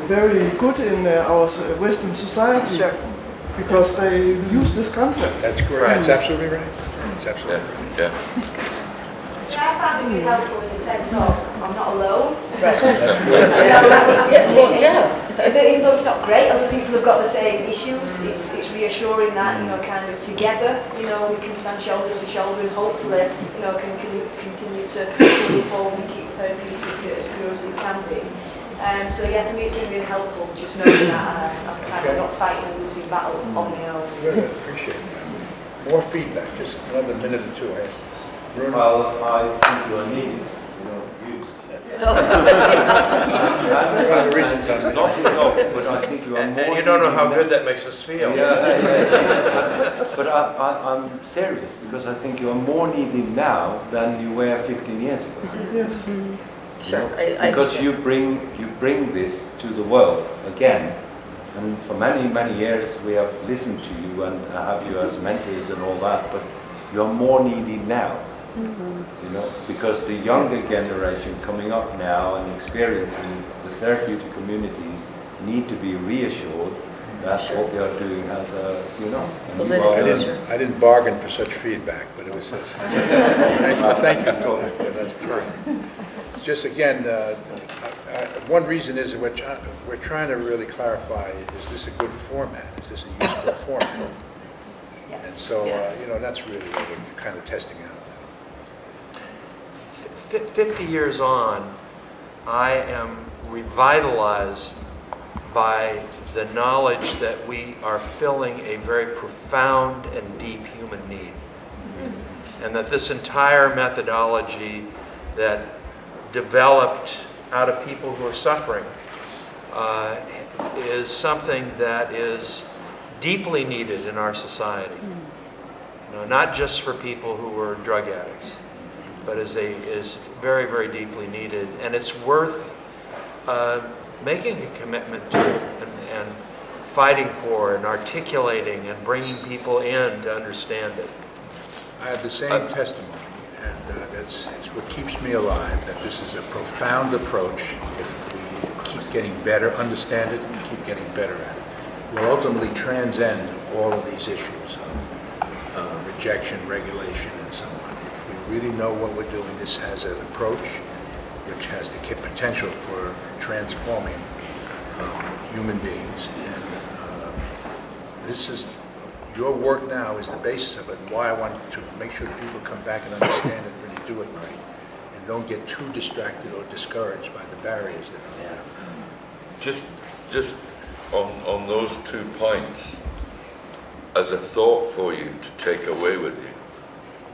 very good in our Western society. Sure. Because they use this concept. That's correct. That's absolutely right. That's absolutely right. Yeah. I found it really helpful in the sense of I'm not alone. Right. Even though it's not great, other people have got the same issues. It's reassuring that, you know, kind of together, you know, we can stand shoulder to shoulder and hopefully, you know, can continue to move forward and keep therapeutic as pure as it can be. So yeah, for me it's been really helpful just knowing that I'm kind of not fighting a losing battle on my own. Good. I appreciate that. More feedback. Just another minute or two. Bruno? Well, I think you are needed. That's one of the reasons I'm But I think you are more. And you don't know how good that makes us feel. Yeah. But I'm serious, because I think you are more needed now than you were 15 years ago. Yes. Sure, I Because understand. you bring this to the world again. And for many years we have listened to you and have you as mentors and all that, but you are more needed now. You know, because the younger generation coming up now and experiencing the therapeutic communities need to be reassured that what we are doing has a, you know. I didn't bargain for such feedback, but it was this. Thank you for that. Yeah, that's terrific. Just again, one reason is which we're trying to really clarify: is this a good format? Is this a useful format? And so, you know, that's really what we're kind of testing out. 50 years on, I am revitalized by the knowledge that we are filling a very profound and deep human need. And that this entire methodology that developed out of people who are suffering is something that is deeply needed in our society. You know, not just for people who are drug addicts, but is very, very deeply needed, and it's worth making a commitment to and fighting for and articulating and bringing people in to understand it. I have the same testimony, and it's what keeps me alive, that this is a profound approach. If we keep getting better, understand it, and keep getting better at it, we'll ultimately transcend all of these issues of rejection, regulation, and so on. If we really know what we're doing, this has an approach which has the potential for transforming human beings. And this is, your work now is the basis of it, and why I want to make sure that people come back and understand it and really do it right, and don't get too distracted or discouraged by the barriers that are there. Just on those 2 points, as a thought for you to take away with you,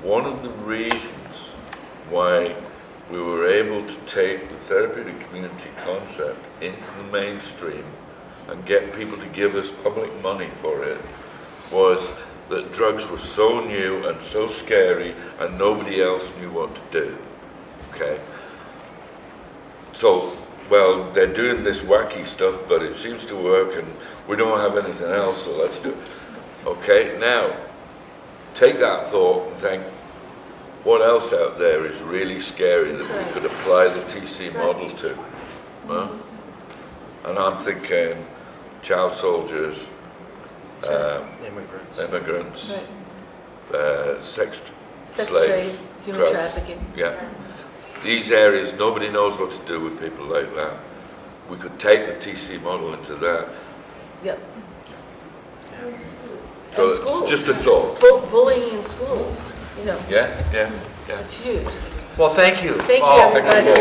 one of the reasons why we were able to take the therapeutic community concept into the mainstream and get people to give us public money for it was that drugs were so new and so scary and nobody else knew what to do. Okay? So, well, they're doing this wacky stuff, but it seems to work and we don't have anything else, so let's do it. Okay, now, take that thought and think, what else out there is really scary that we could apply the TC model to? Huh? And I'm thinking child soldiers, immigrants, sex Sex slaves, trade, human trafficking. Yeah. These areas, nobody knows what to do with people like that. We could take the TC model into that. Yep. So And it's schools. just a thought. Bullying in schools, you know, Yeah, yeah, yeah. it's huge. Well, thank you. Thank you, all. everybody.